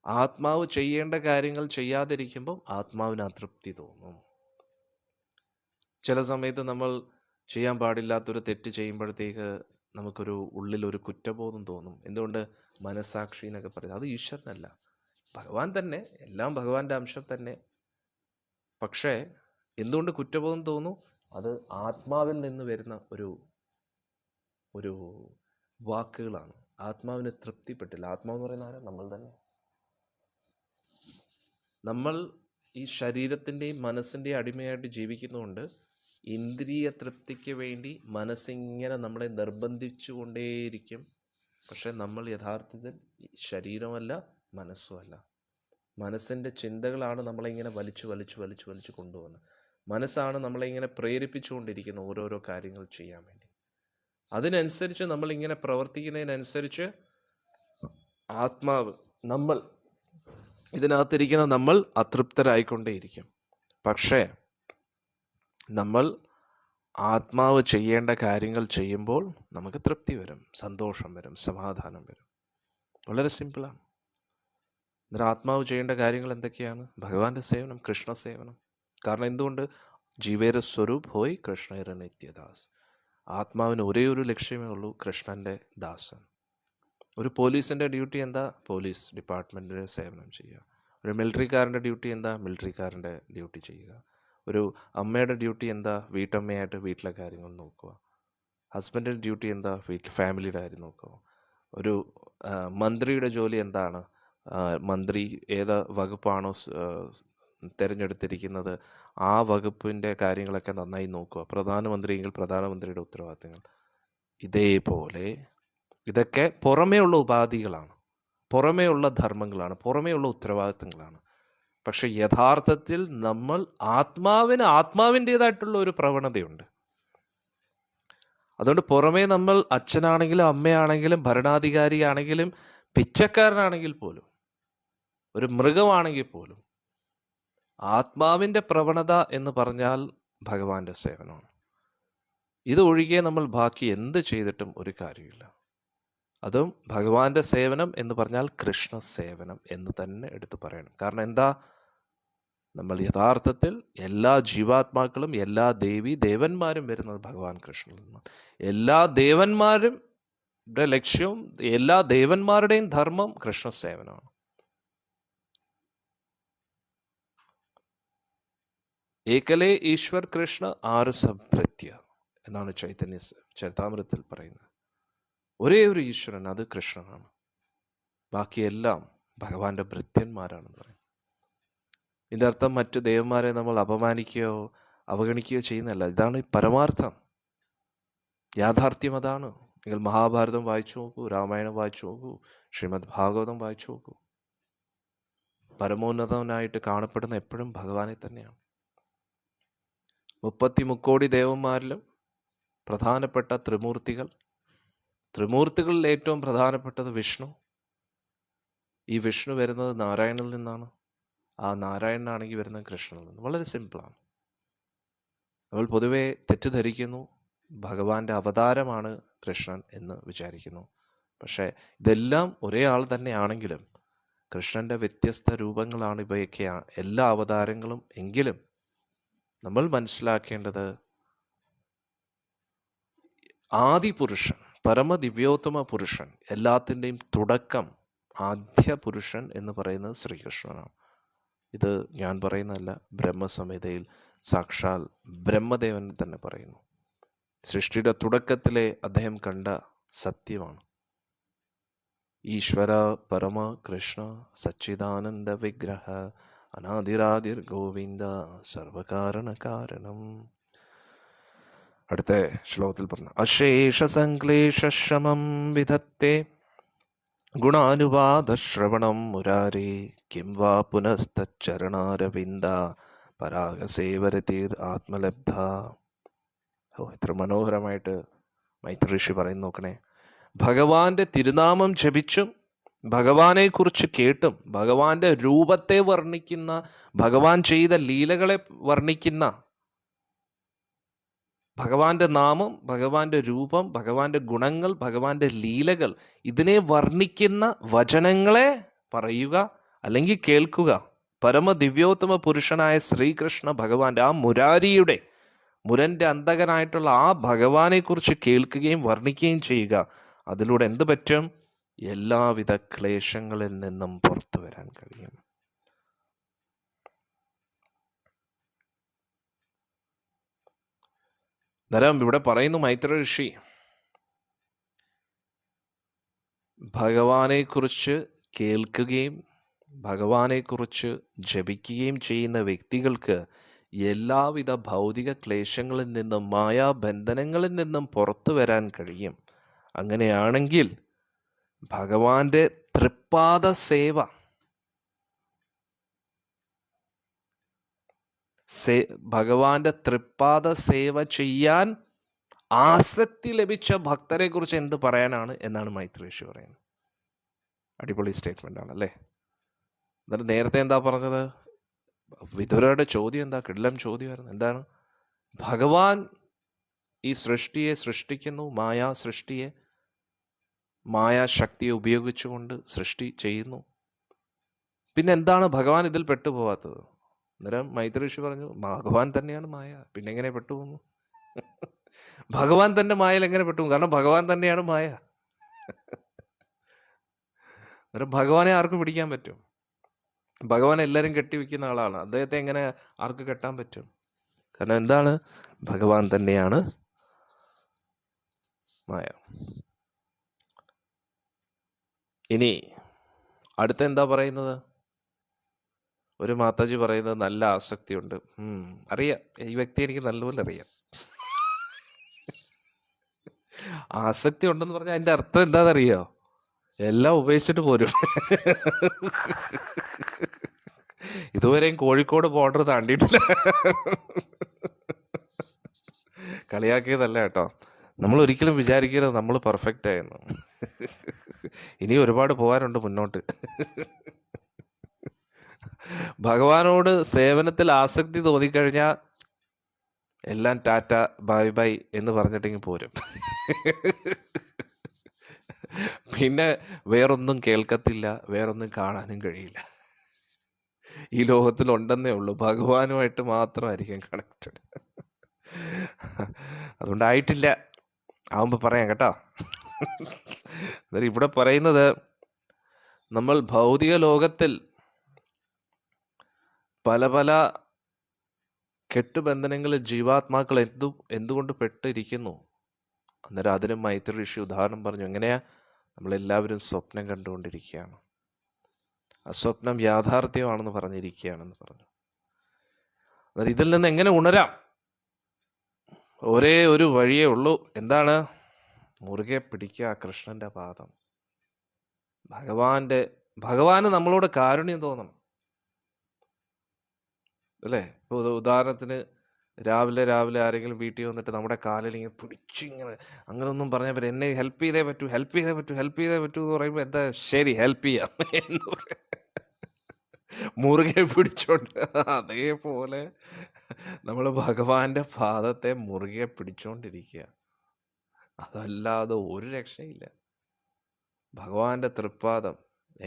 ആത്മാവ് ചെയ്യേണ്ട കാര്യങ്ങൾ ചെയ്യാതിരിക്കുമ്പോൾ ആത്മാവിന് അതൃപ്തി തോന്നും. ചില സമയത്ത് നമ്മൾ ചെയ്യാൻ പാടില്ലാത്തൊരു തെറ്റ് ചെയ്യുമ്പോഴത്തേക്ക് നമുക്കൊരു ഉള്ളിലൊരു കുറ്റബോധം തോന്നും. എന്തുകൊണ്ട്? മനസ്സാക്ഷി എന്നൊക്കെ പറയുന്നത് അത് ഈശ്വരനല്ല, ഭഗവാൻ തന്നെ, എല്ലാം ഭഗവാന്റെ അംശം തന്നെ. പക്ഷേ എന്തുകൊണ്ട് കുറ്റബോധം തോന്നും? അത് ആത്മാവിൽ നിന്ന് വരുന്ന ഒരു വാക്കുകളാണ്. ആത്മാവിന് തൃപ്തിപ്പെട്ടില്ല. ആത്മാവെന്ന് പറയുന്ന ആരാ? നമ്മൾ തന്നെ. നമ്മൾ ഈ ശരീരത്തിൻ്റെയും മനസ്സിൻ്റെയും അടിമയായിട്ട് ജീവിക്കുന്നതുകൊണ്ട് ഇന്ദ്രിയ തൃപ്തിക്ക് വേണ്ടി മനസ്സിങ്ങനെ നമ്മളെ നിർബന്ധിച്ചു കൊണ്ടേയിരിക്കും. പക്ഷെ നമ്മൾ യഥാർത്ഥത്തിൽ ശരീരമല്ല, മനസ്സുമല്ല. മനസ്സിൻ്റെ ചിന്തകളാണ് നമ്മളിങ്ങനെ വലിച്ചു കൊണ്ടുവന്നത്. മനസ്സാണ് നമ്മളിങ്ങനെ പ്രേരിപ്പിച്ചുകൊണ്ടിരിക്കുന്നത് ഓരോരോ കാര്യങ്ങൾ ചെയ്യാൻ വേണ്ടി. അതിനനുസരിച്ച് നമ്മളിങ്ങനെ പ്രവർത്തിക്കുന്നതിനനുസരിച്ച് ആത്മാവ്, നമ്മൾ, ഇതിനകത്തിരിക്കുന്ന നമ്മൾ അതൃപ്തരായിക്കൊണ്ടേയിരിക്കും. പക്ഷേ നമ്മൾ ആത്മാവ് ചെയ്യേണ്ട കാര്യങ്ങൾ ചെയ്യുമ്പോൾ നമുക്ക് തൃപ്തി വരും, സന്തോഷം വരും, സമാധാനം വരും. വളരെ സിമ്പിളാണ്. അന്നേരം ആത്മാവ് ചെയ്യേണ്ട കാര്യങ്ങൾ എന്തൊക്കെയാണ്? ഭഗവാന്റെ സേവനം, കൃഷ്ണ സേവനം. കാരണം എന്തുകൊണ്ട്? ജീവേര സ്വരൂപ് ഹോയ് കൃഷ്ണേര നിത്യദാസ്. ആത്മാവിന് ഒരേ ഒരു ലക്ഷ്യമേ ഉള്ളൂ, കൃഷ്ണൻ്റെ ദാസൻ. ഒരു പോലീസിൻ്റെ ഡ്യൂട്ടി എന്താ? പോലീസ് ഡിപ്പാർട്ട്മെൻറ്റിൻ്റെ സേവനം ചെയ്യുക. ഒരു മിലിറ്ററിക്കാരൻ്റെ ഡ്യൂട്ടി എന്താ? മിലിറ്ററിക്കാരൻ്റെ ഡ്യൂട്ടി ചെയ്യുക. ഒരു അമ്മയുടെ ഡ്യൂട്ടി എന്താ? വീട്ടമ്മയായിട്ട് വീട്ടിലെ കാര്യങ്ങൾ നോക്കുക. ഹസ്ബൻഡിൻ്റെ ഡ്യൂട്ടി എന്താ? വീട്ടിൽ ഫാമിലിയുടെ കാര്യം നോക്കുക. ഒരു മന്ത്രിയുടെ ജോലി എന്താണ്? മന്ത്രി ഏത് വകുപ്പാണോ തിരഞ്ഞെടുത്തിരിക്കുന്നത് ആ വകുപ്പിൻ്റെ കാര്യങ്ങളൊക്കെ നന്നായി നോക്കുക. പ്രധാനമന്ത്രിയെങ്കിൽ പ്രധാനമന്ത്രിയുടെ ഉത്തരവാദിത്തങ്ങൾ. ഇതേപോലെ ഇതൊക്കെ പുറമേയുള്ള ഉപാധികളാണ്, പുറമേയുള്ള ധർമ്മങ്ങളാണ്, പുറമേയുള്ള ഉത്തരവാദിത്തങ്ങളാണ്. പക്ഷെ യഥാർത്ഥത്തിൽ നമ്മൾ ആത്മാവിൻ്റേതായിട്ടുള്ള ഒരു പ്രവണതയുണ്ട്. അതുകൊണ്ട് പുറമേ നമ്മൾ അച്ഛനാണെങ്കിലും അമ്മയാണെങ്കിലും ഭരണാധികാരിയാണെങ്കിലും പിച്ചക്കാരനാണെങ്കിൽ പോലും ഒരു മൃഗമാണെങ്കിൽ പോലും ആത്മാവിൻ്റെ പ്രവണത എന്ന് പറഞ്ഞാൽ ഭഗവാന്റെ സേവനമാണ്. ഇതൊഴികെ നമ്മൾ ബാക്കി എന്ത് ചെയ്തിട്ടും ഒരു കാര്യമില്ല. അതും ഭഗവാന്റെ സേവനം എന്ന് പറഞ്ഞാൽ കൃഷ്ണ സേവനം എന്ന് തന്നെ എടുത്തു പറയണം. കാരണം എന്താ? നമ്മൾ യഥാർത്ഥത്തിൽ എല്ലാ ജീവാത്മാക്കളും എല്ലാ ദേവന്മാരും വരുന്നത് ഭഗവാൻ കൃഷ്ണനിൽ നിന്നാണ്. എല്ലാ ദേവന്മാരും ലക്ഷ്യവും എല്ലാ ദേവന്മാരുടെയും ധർമ്മം കൃഷ്ണ സേവനമാണ്. ഏകലേ ഈശ്വർ കൃഷ്ണ ആരസഭൃത്യ എന്നാണ് ചൈതന്യ ചരിതാമൃതത്തിൽ പറയുന്നത്. ഒരേ ഒരു ഈശ്വരൻ, അത് കൃഷ്ണനാണ്. ബാക്കിയെല്ലാം ഭഗവാന്റെ ഭൃത്യന്മാരാണെന്ന് പറയും. ഇതിൻ്റെ അർത്ഥം മറ്റു ദേവന്മാരെ നമ്മൾ അപമാനിക്കുകയോ അവഗണിക്കുകയോ ചെയ്യുന്നതല്ല. ഇതാണ് പരമാർത്ഥം, യാഥാർത്ഥ്യം അതാണ്. നിങ്ങൾ മഹാഭാരതം വായിച്ചു നോക്കൂ, രാമായണം വായിച്ചു നോക്കൂ, ശ്രീമദ് ഭാഗവതം വായിച്ചു നോക്കൂ. പരമോന്നതനായിട്ട് കാണപ്പെടുന്ന എപ്പോഴും ഭഗവാനെ തന്നെയാണ്. 33 ദേവന്മാരിലും പ്രധാനപ്പെട്ട ത്രിമൂർത്തികളിൽ ഏറ്റവും പ്രധാനപ്പെട്ടത് വിഷ്ണു. ഈ വിഷ്ണു വരുന്നത് നാരായണനിൽ നിന്നാണ്. ആ നാരായണനാണെങ്കിൽ വരുന്നത് കൃഷ്ണനിൽ നിന്ന്. വളരെ സിമ്പിളാണ്. നമ്മൾ പൊതുവെ തെറ്റിദ്ധരിക്കുന്നു, ഭഗവാന്റെ അവതാരമാണ് കൃഷ്ണൻ എന്ന് വിചാരിക്കുന്നു. പക്ഷേ ഇതെല്ലാം ഒരേ ആൾ തന്നെയാണെങ്കിലും കൃഷ്ണൻ്റെ വ്യത്യസ്ത രൂപങ്ങളാണ് ഇവയൊക്കെ, എല്ലാ അവതാരങ്ങളും. എങ്കിലും നമ്മൾ മനസ്സിലാക്കേണ്ടത് ആദിപുരുഷൻ, പരമദിവ്യോത്തമ പുരുഷൻ, എല്ലാത്തിൻ്റെയും തുടക്കം, ആദ്യ പുരുഷൻ എന്ന് പറയുന്നത് ശ്രീകൃഷ്ണനാണ്. ഇത് ഞാൻ പറയുന്നതല്ല, ബ്രഹ്മസംഹിതയിൽ സാക്ഷാൽ ബ്രഹ്മദേവൻ തന്നെ പറയുന്നു. സൃഷ്ടിയുടെ തുടക്കത്തിലെ അദ്ദേഹം കണ്ട സത്യമാണ്. ഈശ്വര പരമ കൃഷ്ണ സച്ചിദാനന്ദ വിഗ്രഹ അനാദിരാദിർ ഗോവിന്ദ സർവകാരണ കാരണം. അടുത്ത ശ്ലോകത്തിൽ പറഞ്ഞു, അശേഷ സംക്ലേശമം വിധത്തെ ഗുണാനുവാദശ്രവണം മുരാരി കിം വാ പുനസ്തച്ചരണാരവിന്ദ പരാഗസേവരതിർ ആത്മലബ്ധ. എത്ര മനോഹരമായിട്ട് മൈത്ര ഋഷി പറയുന്നു നോക്കണേ. ഭഗവാന്റെ തിരുനാമം ജപിച്ചും ഭഗവാനെക്കുറിച്ച് കേട്ടും ഭഗവാന്റെ രൂപത്തെ വർണ്ണിക്കുന്ന, ഭഗവാൻ ചെയ്ത ലീലകളെ വർണ്ണിക്കുന്ന, ഭഗവാന്റെ നാമം, ഭഗവാന്റെ രൂപം, ഭഗവാന്റെ ഗുണങ്ങൾ, ഭഗവാന്റെ ലീലകൾ, ഇതിനെ വർണ്ണിക്കുന്ന വചനങ്ങളെ പറയുക അല്ലെങ്കിൽ കേൾക്കുക. പരമദിവ്യോത്തമ പുരുഷനായ ശ്രീകൃഷ്ണ ഭഗവാന്റെ, ആ മുരന്റെ അന്തകനായിട്ടുള്ള ആ ഭഗവാനെക്കുറിച്ച് കേൾക്കുകയും വർണ്ണിക്കുകയും ചെയ്യുക. അതിലൂടെ എന്ത് പറ്റും? എല്ലാവിധ ക്ലേശങ്ങളിൽ നിന്നും പുറത്തു വരാൻ കഴിയും. അന്നേരം ഇവിടെ പറയുന്നു മൈത്ര ഋഷി, ഭഗവാനെക്കുറിച്ച് കേൾക്കുകയും ഭഗവാനെക്കുറിച്ച് ജപിക്കുകയും ചെയ്യുന്ന വ്യക്തികൾക്ക് എല്ലാവിധ ഭൗതിക ക്ലേശങ്ങളിൽ നിന്നും മായാബന്ധനങ്ങളിൽ നിന്നും പുറത്തു വരാൻ കഴിയും. അങ്ങനെയാണെങ്കിൽ ഭഗവാന്റെ തൃപ്പാദ സേവ, ഭഗവാന്റെ തൃപ്പാദ സേവ ചെയ്യാൻ ആസക്തി ലഭിച്ച ഭക്തരെ കുറിച്ച് എന്ത് പറയാനാണ് എന്നാണ് മൈത്ര ഋഷി പറയുന്നത്. അടിപൊളി സ്റ്റേറ്റ്മെന്റ് ആണ് അല്ലേ? എന്നിട്ട് നേരത്തെ എന്താ പറഞ്ഞത്? വിതുരയുടെ ചോദ്യം എന്താ? കിടിലം ചോദ്യമായിരുന്നു. എന്താണ്? ഭഗവാൻ ഈ സൃഷ്ടിയെ സൃഷ്ടിക്കുന്നു, സൃഷ്ടിയെ മായാശക്തിയെ ഉപയോഗിച്ചുകൊണ്ട് സൃഷ്ടി ചെയ്യുന്നു. പിന്നെ എന്താണ് ഭഗവാൻ ഇതിൽ പെട്ടുപോകാത്തത്? അന്നേരം മൈത്ര ഋഷി പറഞ്ഞു, ഭഗവാൻ തന്നെയാണ് മായ, പിന്നെ എങ്ങനെ പെട്ടുപോകുന്നു? ഭഗവാൻ തന്നെ മായയിൽ എങ്ങനെ പെട്ടുപോകും? കാരണം ഭഗവാൻ തന്നെയാണ് മായ. അന്നേരം ഭഗവാനെ ആർക്ക് പിടിക്കാൻ പറ്റും? ഭഗവാൻ എല്ലാവരും കെട്ടിവെക്കുന്ന ആളാണ്. അദ്ദേഹത്തെ എങ്ങനെ ആർക്ക് കെട്ടാൻ പറ്റും? കാരണം എന്താണ്? ഭഗവാൻ തന്നെയാണ് മായ. ഇനി അടുത്ത എന്താ പറയുന്നത്? ഒരു മാതാജി പറയുന്നത് നല്ല ആസക്തിയുണ്ട്. അറിയാം, ഈ വ്യക്തി എനിക്ക് നല്ലപോലെ അറിയാം. ആസക്തി ഉണ്ടെന്ന് പറഞ്ഞാൽ അതിൻ്റെ അർത്ഥം എന്താണെന്നറിയോ? എല്ലാം ഉപേക്ഷിച്ചിട്ട് പോരും. ഇതുവരെയും കോഴിക്കോട് ബോർഡർ താണ്ടിയിട്ടില്ല. കളിയാക്കിയതല്ല കേട്ടോ. നമ്മൾ ഒരിക്കലും വിചാരിക്കരുത് നമ്മൾ പെർഫെക്റ്റ് ആയെന്ന്. ഇനി ഒരുപാട് പോകാനുണ്ട് മുന്നോട്ട്. ഭഗവാനോട് സേവനത്തിൽ ആസക്തി തോന്നിക്കഴിഞ്ഞാൽ എല്ലാം ടാറ്റ ബൈ ബൈ എന്ന് പറഞ്ഞിട്ടെങ്കിൽ പോരും. പിന്നെ വേറൊന്നും കേൾക്കത്തില്ല, വേറൊന്നും കാണാനും കഴിയില്ല. ഈ ലോകത്തിൽ ഉണ്ടെന്നേ ഉള്ളൂ, ഭഗവാനുമായിട്ട് മാത്രമായിരിക്കും കണക്റ്റഡ്. അതുകൊണ്ടായിട്ടില്ല, ആവുമ്പോൾ പറയാം കേട്ടോ. അന്നേരം ഇവിടെ പറയുന്നത്, നമ്മൾ ഭൗതിക ലോകത്തിൽ പല പല കെട്ടുബന്ധനങ്ങളിൽ ജീവാത്മാക്കൾ എന്തുകൊണ്ട് പെട്ടിരിക്കുന്നു. അന്നേരം അതിന് മൈത്രി ഋഷി ഉദാഹരണം പറഞ്ഞു. എങ്ങനെയാ? നമ്മളെല്ലാവരും സ്വപ്നം കണ്ടുകൊണ്ടിരിക്കുകയാണ്, ആ സ്വപ്നം യാഥാർത്ഥ്യമാണെന്ന് പറഞ്ഞിരിക്കുകയാണെന്ന് പറഞ്ഞു. അന്നേരം ഇതിൽ നിന്ന് എങ്ങനെ ഉണരാം? ഒരേ ഒരു വഴിയേ ഉള്ളൂ. എന്താണ്? മുറുകെ പിടിക്കുക കൃഷ്ണന്റെ പാദം. ഭഗവാന് നമ്മളോട് കാരുണ്യം തോന്നണം, അല്ലേ? ഇപ്പോൾ ഉദാഹരണത്തിന് രാവിലെ ആരെങ്കിലും വീട്ടിൽ വന്നിട്ട് നമ്മുടെ കാലിൽ ഇങ്ങനെ പിടിച്ചിങ്ങനെ അങ്ങനെയൊന്നും പറഞ്ഞാൽ പറ്റും, എന്നെ ഹെൽപ്പ് ചെയ്തേ പറ്റൂ എന്ന് പറയുമ്പോൾ എന്താ? ശരി, ഹെൽപ്പ് ചെയ്യാം എന്ന് പറയാം, മുറുകെ പിടിച്ചോണ്ട്. അതേപോലെ നമ്മൾ ഭഗവാന്റെ പാദത്തെ മുറുകെ പിടിച്ചോണ്ടിരിക്കുക. അതല്ലാതെ ഒരു രക്ഷയില്ല. ഭഗവാന്റെ തൃപ്പാദം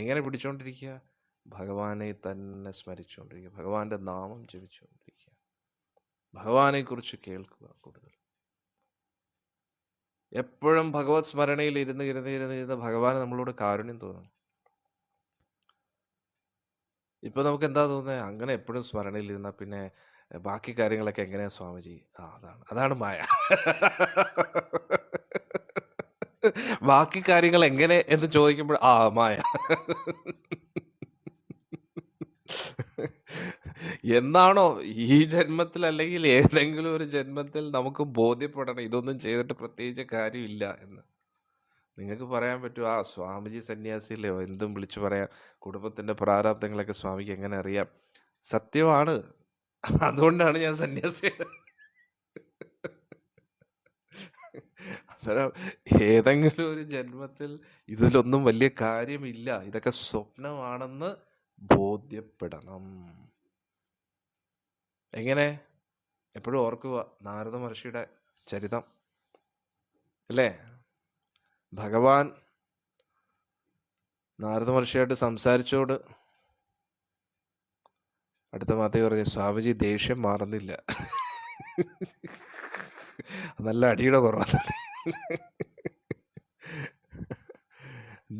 എങ്ങനെ പിടിച്ചോണ്ടിരിക്കുക? ഭഗവാനെ തന്നെ സ്മരിച്ചുകൊണ്ടിരിക്കുക, ഭഗവാന്റെ നാമം ജപിച്ചുകൊണ്ടിരിക്കുക, ഭഗവാനെ കുറിച്ച് കേൾക്കുക കൂടുതൽ. എപ്പോഴും ഭഗവത് സ്മരണയിൽ ഇരുന്ന് ഭഗവാന് നമ്മളോട് കാരുണ്യം തോന്നും. ഇപ്പൊ നമുക്ക് എന്താ തോന്നുന്നത്? അങ്ങനെ എപ്പോഴും സ്മരണയിൽ ഇരുന്നാൽ പിന്നെ ബാക്കി കാര്യങ്ങളൊക്കെ എങ്ങനെയാ സ്വാമിജി? അതാണ് മായ. ബാക്കി കാര്യങ്ങൾ എങ്ങനെ എന്ന് ചോദിക്കുമ്പോൾ മായ. എന്നാണോ ഈ ജന്മത്തിൽ അല്ലെങ്കിൽ ഏതെങ്കിലും ഒരു ജന്മത്തിൽ നമുക്ക് ബോധ്യപ്പെടണം ഇതൊന്നും ചെയ്തിട്ട് പ്രത്യേകിച്ച് കാര്യമില്ല എന്ന്. നിങ്ങൾക്ക് പറയാൻ പറ്റും, സ്വാമിജി സന്യാസിയില്ലേ, എന്തും വിളിച്ചു പറയാം, കുടുംബത്തിന്റെ പ്രാരാബ്ദങ്ങളൊക്കെ സ്വാമിക്ക് എങ്ങനെ അറിയാം? സത്യമാണ്, അതുകൊണ്ടാണ് ഞാൻ സന്യാസി. അന്നേരം ഏതെങ്കിലും ഒരു ജന്മത്തിൽ ഇതിലൊന്നും വലിയ കാര്യമില്ല, ഇതൊക്കെ സ്വപ്നമാണെന്ന് ബോധ്യപ്പെടണം. എങ്ങനെ? എപ്പോഴും ഓർക്കുക നാരദ മഹർഷിയുടെ ചരിതം, അല്ലേ? ഭഗവാൻ നാരദ മഹർഷിയായിട്ട് സംസാരിച്ചോട് അടുത്ത മാത്തേ പറഞ്ഞു, സ്വാമിജി ദേഷ്യം മാറുന്നില്ല. നല്ല അടിയുടെ കുറവാണ്.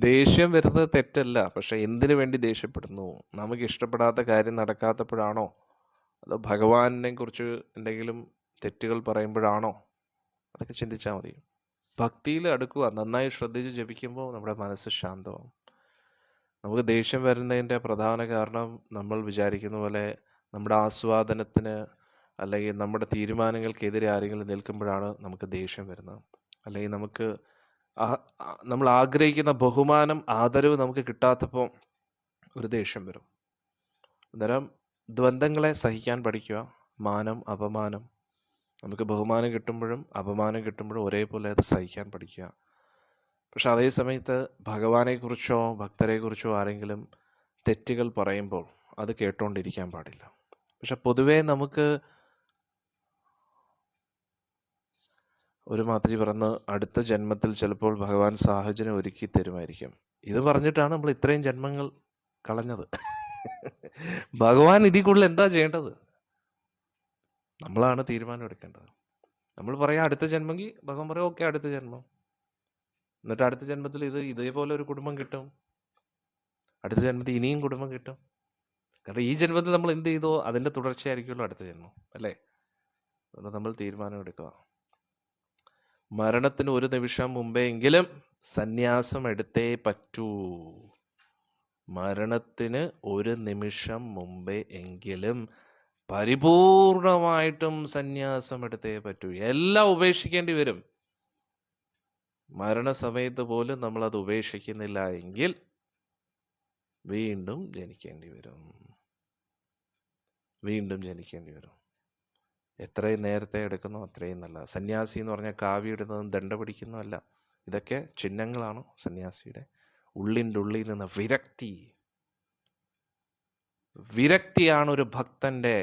ദേഷ്യം വരുന്നത് തെറ്റല്ല, പക്ഷെ എന്തിനു വേണ്ടി ദേഷ്യപ്പെടുന്നു? നമുക്ക് ഇഷ്ടപ്പെടാത്ത കാര്യം നടക്കാത്തപ്പോഴാണോ? അതോ ഭഗവാനെ കുറിച്ച് എന്തെങ്കിലും തെറ്റുകൾ പറയുമ്പോഴാണോ? അതൊക്കെ ചിന്തിച്ചാൽ മതി. ഭക്തിയിൽ അടുക്കുക, നന്നായി ശ്രദ്ധിച്ച് ജപിക്കുമ്പോൾ നമ്മുടെ മനസ്സ് ശാന്തമാവും. നമുക്ക് ദേഷ്യം വരുന്നതിൻ്റെ പ്രധാന കാരണം നമ്മൾ വിചാരിക്കുന്ന പോലെ നമ്മുടെ ആസ്വാദനത്തിന് അല്ലെങ്കിൽ നമ്മുടെ തീരുമാനങ്ങൾക്കെതിരെ ആരെങ്കിലും നിൽക്കുമ്പോഴാണ് നമുക്ക് ദേഷ്യം വരുന്നത്. അല്ലെങ്കിൽ നമ്മൾ ആഗ്രഹിക്കുന്ന ബഹുമാനം, ആദരവ് നമുക്ക് കിട്ടാത്തപ്പോൾ ഒരു ദേഷ്യം വരും. അന്നേരം ദ്വന്ദ്ങ്ങളെ സഹിക്കാൻ പഠിക്കുക. മാനം, അപമാനം. നമുക്ക് ബഹുമാനം കിട്ടുമ്പോഴും അപമാനം കിട്ടുമ്പോഴും ഒരേപോലെ അത് സഹിക്കാൻ പഠിക്കുക. പക്ഷെ അതേ സമയത്ത് ഭഗവാനെക്കുറിച്ചോ ഭക്തരെക്കുറിച്ചോ ആരെങ്കിലും തെറ്റുകൾ പറയുമ്പോൾ അത് കേട്ടോണ്ടിരിക്കാൻ പാടില്ല. പക്ഷെ പൊതുവേ നമുക്ക് ഒരു മാതാജി പറഞ്ഞ് അടുത്ത ജന്മത്തിൽ ചിലപ്പോൾ ഭഗവാൻ സാഹചര്യം ഒരുക്കി തരുമായിരിക്കും. ഇത് പറഞ്ഞിട്ടാണ് നമ്മൾ ഇത്രയും ജന്മങ്ങൾ കളഞ്ഞത്. ഭഗവാൻ ഇതിൽ കൂടുതൽ എന്താ ചെയ്യേണ്ടത്? നമ്മളാണ് തീരുമാനം എടുക്കേണ്ടത്. നമ്മൾ പറയാം അടുത്ത ജന്മെങ്കിൽ ഭഗവാൻ പറയാം ഓക്കെ അടുത്ത ജന്മം. എന്നിട്ട് അടുത്ത ജന്മത്തിൽ ഇതേപോലെ ഒരു കുടുംബം കിട്ടും, അടുത്ത ജന്മത്തിൽ ഇനിയും കുടുംബം കിട്ടും. കാരണം ഈ ജന്മത്തിൽ നമ്മൾ എന്ത് ചെയ്തോ അതിൻ്റെ തുടർച്ചയായിരിക്കുമല്ലോ അടുത്ത ജന്മം, അല്ലേ? അതുകൊണ്ട് നമ്മൾ തീരുമാനമെടുക്കുക. മരണത്തിന് ഒരു നിമിഷം മുമ്പേ എങ്കിലും സന്യാസം എടുത്തേ പറ്റൂ. മരണത്തിന് ഒരു നിമിഷം മുമ്പേ എങ്കിലും പരിപൂർണമായിട്ടും സന്യാസം എടുത്തേ പറ്റൂ. എല്ലാം ഉപേക്ഷിക്കേണ്ടി വരും. മരണസമയത്ത് പോലും നമ്മളത് ഉപേക്ഷിക്കുന്നില്ല എങ്കിൽ വീണ്ടും ജനിക്കേണ്ടി വരും. വീണ്ടും ജനിക്കേണ്ടി വരും. എത്രയും നേരത്തെ എടുക്കുന്നോ അത്രയും നല്ല. സന്യാസി എന്ന് പറഞ്ഞാൽ കാവ്യ ഇടുന്നതും ദണ്ഡ പിടിക്കുന്നതല്ല. ഇതൊക്കെ ചിഹ്നങ്ങളാണ് സന്യാസിയുടെ. ഉള്ളിൻ്റെ ഉള്ളിൽ നിന്ന് വിരക്തി. വിരക്തിയാണ് ഒരു ഭക്തൻ്റെ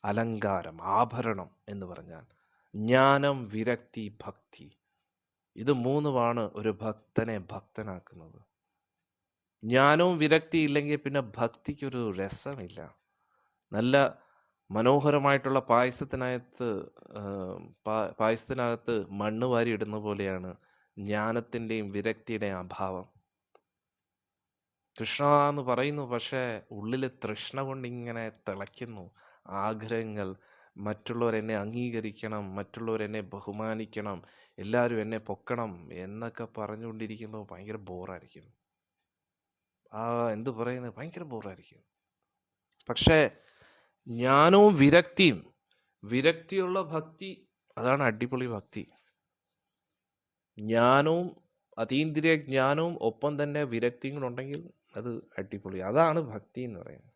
അലങ്കാരം, ആഭരണം എന്ന് പറഞ്ഞാൽ. ജ്ഞാനം, വിരക്തി, ഭക്തി, ഇത് മൂന്നുമാണ് ഒരു ഭക്തനെ ഭക്തനാക്കുന്നത്. ജ്ഞാനവും വിരക്തി ഇല്ലെങ്കിൽ പിന്നെ ഭക്തിക്കൊരു രസമില്ല. നല്ല മനോഹരമായിട്ടുള്ള പായസത്തിനകത്ത് മണ്ണ് വാരി ഇടുന്ന പോലെയാണ് ജ്ഞാനത്തിൻ്റെയും വിരക്തിയുടെയും അഭാവം. തൃഷ്ണ എന്ന് പറയുന്നു, പക്ഷേ ഉള്ളിൽ തൃഷ്ണ കൊണ്ടിങ്ങനെ തിളയ്ക്കുന്നു. ആഗ്രഹങ്ങൾ, മറ്റുള്ളവരെന്നെ അംഗീകരിക്കണം, മറ്റുള്ളവരെന്നെ ബഹുമാനിക്കണം, എല്ലാവരും എന്നെ പൊക്കണം എന്നൊക്കെ പറഞ്ഞുകൊണ്ടിരിക്കുമ്പോൾ ഭയങ്കര ബോറായിരിക്കും. എന്ത് പറയുന്നത്, ഭയങ്കര ബോറായിരിക്കും. പക്ഷേ ജ്ഞാനവും വിരക്തിയും, വിരക്തിയുള്ള ഭക്തി, അതാണ് അടിപൊളി ഭക്തി. ജ്ഞാനവും, അതീന്ദ്രിയ ജ്ഞാനവും ഒപ്പം തന്നെ വിരക്തിയും കൂടെ ഉണ്ടെങ്കിൽ അത് അടിപൊളി. അതാണ് ഭക്തി എന്ന് പറയുന്നത്.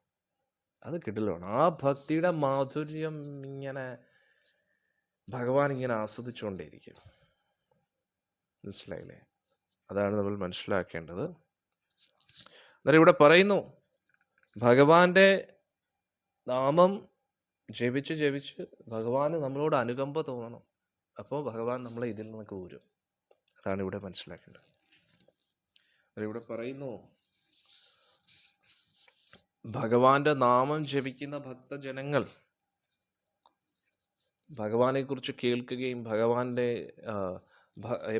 അത് കിടിലാണ്. ആ ഭക്തിയുടെ മാധുര്യം ഇങ്ങനെ ഭഗവാൻ ഇങ്ങനെ ആസ്വദിച്ചുകൊണ്ടേയിരിക്കും. മനസ്സിലായില്ലേ? അതാണ് നമ്മൾ മനസ്സിലാക്കേണ്ടത്. അന്നേരം ഇവിടെ പറയുന്നു, ഭഗവാന്റെ നാമം ജപിച്ച് ജപിച്ച് ഭഗവാന് നമ്മളോട് അനുകമ്പ തോന്നണം. അപ്പോൾ ഭഗവാൻ നമ്മളെ ഇതിൽ നിന്നൊക്കെ ഊരും. അതാണ് ഇവിടെ മനസ്സിലാക്കേണ്ടത്. ഇവിടെ പറയുന്നു, ഭഗവാന്റെ നാമം ജപിക്കുന്ന ഭക്തജനങ്ങൾ ഭഗവാനെക്കുറിച്ച് കേൾക്കുകയും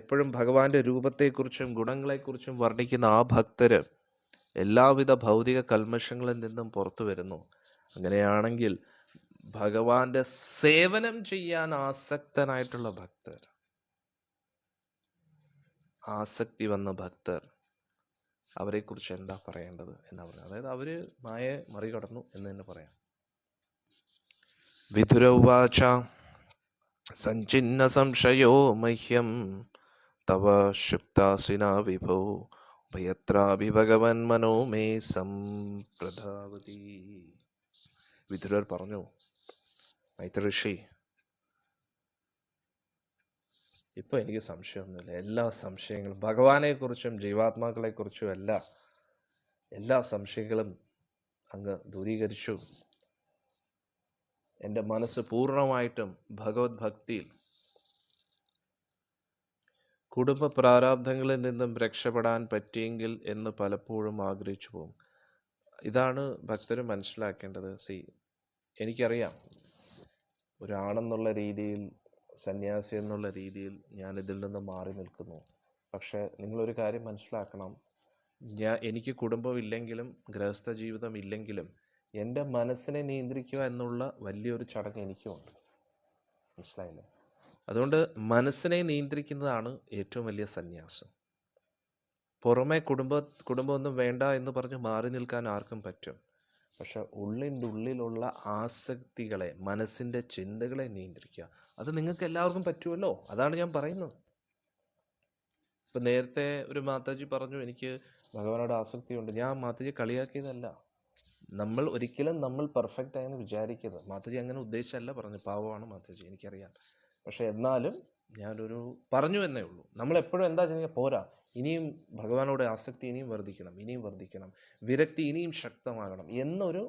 എപ്പോഴും ഭഗവാന്റെ രൂപത്തെക്കുറിച്ചും ഗുണങ്ങളെക്കുറിച്ചും വർണ്ണിക്കുന്ന ആ ഭക്തര് എല്ലാവിധ ഭൗതിക കൽമഷങ്ങളിൽ നിന്നും പുറത്തു വരുന്നു. അങ്ങനെയാണെങ്കിൽ ഭഗവാന്റെ സേവനം ചെയ്യാൻ ആസക്തനായിട്ടുള്ള ഭക്തർ, ആസക്തി വന്ന ഭക്തർ, അവരെക്കുറിച്ച് എന്താ പറയേണ്ടത് എന്നാ പറയുന്നത്. അതായത് അവര് മായയെ മറികടന്നു എന്ന് തന്നെ പറയാം. വിതുര ഉവാച സഞ്ചിന്ന സംശയോ മഹ്യം തവ ശുക്താസിനാ വിഭോ ഭയത്രാഭി ഭഗവൻ മനോ മേ സംപ്രധാവതി. വിതുരർ പറഞ്ഞു, മൈത്രഋഷി, ഇപ്പൊ എനിക്ക് സംശയമൊന്നുമില്ല. എല്ലാ സംശയങ്ങളും ഭഗവാനെക്കുറിച്ചും ജീവാത്മാക്കളെക്കുറിച്ചും എല്ലാ സംശയങ്ങളും അങ്ങ് ദൂരീകരിച്ചു. എൻ്റെ മനസ്സ് പൂർണ്ണമായിട്ടും ഭഗവത് ഭക്തിയിൽ, കുടുംബ പ്രാരാബ്ധങ്ങളിൽ നിന്നും രക്ഷപ്പെടാൻ പറ്റിയെങ്കിൽ എന്ന് പലപ്പോഴും ആഗ്രഹിച്ചു പോകും. ഇതാണ് ഭക്തർ മനസ്സിലാക്കേണ്ടത്. എനിക്കറിയാം, ഒരാണെന്നുള്ള രീതിയിൽ, സന്യാസി എന്നുള്ള രീതിയിൽ ഞാൻ ഇതിൽ നിന്ന് മാറി നിൽക്കുന്നു. പക്ഷേ നിങ്ങളൊരു കാര്യം മനസ്സിലാക്കണം, എനിക്ക് കുടുംബമില്ലെങ്കിലും ഗൃഹസ്ഥ ജീവിതം ഇല്ലെങ്കിലും എൻ്റെ മനസ്സിനെ നിയന്ത്രിക്കുക എന്നുള്ള വലിയൊരു ചടങ്ങ് എനിക്കുമുണ്ട്. മനസ്സിലായില്ലേ? അതുകൊണ്ട് മനസ്സിനെ നിയന്ത്രിക്കുന്നതാണ് ഏറ്റവും വലിയ സന്യാസം. പുറമെ കുടുംബമൊന്നും വേണ്ട എന്ന് പറഞ്ഞ് മാറി നിൽക്കാൻ ആർക്കും പറ്റും. പക്ഷെ ഉള്ളിൻ്റെ ഉള്ളിലുള്ള ആസക്തികളെ, മനസ്സിൻ്റെ ചിന്തകളെ നിയന്ത്രിക്കുക, അത് നിങ്ങൾക്ക് എല്ലാവർക്കും പറ്റുമല്ലോ. അതാണ് ഞാൻ പറയുന്നത്. ഇപ്പം നേരത്തെ ഒരു മാതാജി പറഞ്ഞു, എനിക്ക് ഭഗവാനോട് ആസക്തിയുണ്ട്. ഞാൻ മാതാജി കളിയാക്കിയതല്ല. നമ്മൾ പെർഫെക്റ്റ് ആയെന്ന് വിചാരിക്കരുത്. മാതാജി അങ്ങനെ ഉദ്ദേശിച്ചല്ല പറഞ്ഞു. പാവമാണ് മാതാജി, എനിക്കറിയാം. പക്ഷെ എന്നാലും ഞാനൊരു പറഞ്ഞു എന്നേ ഉള്ളൂ. നമ്മളെപ്പോഴും എന്താ ചെയ്യുക, പോരാ, ഇനിയും ഭഗവാനോട് ആസക്തി ഇനിയും വർദ്ധിക്കണം, വിരക്തി ഇനിയും ശക്തമാകണം എന്നൊരു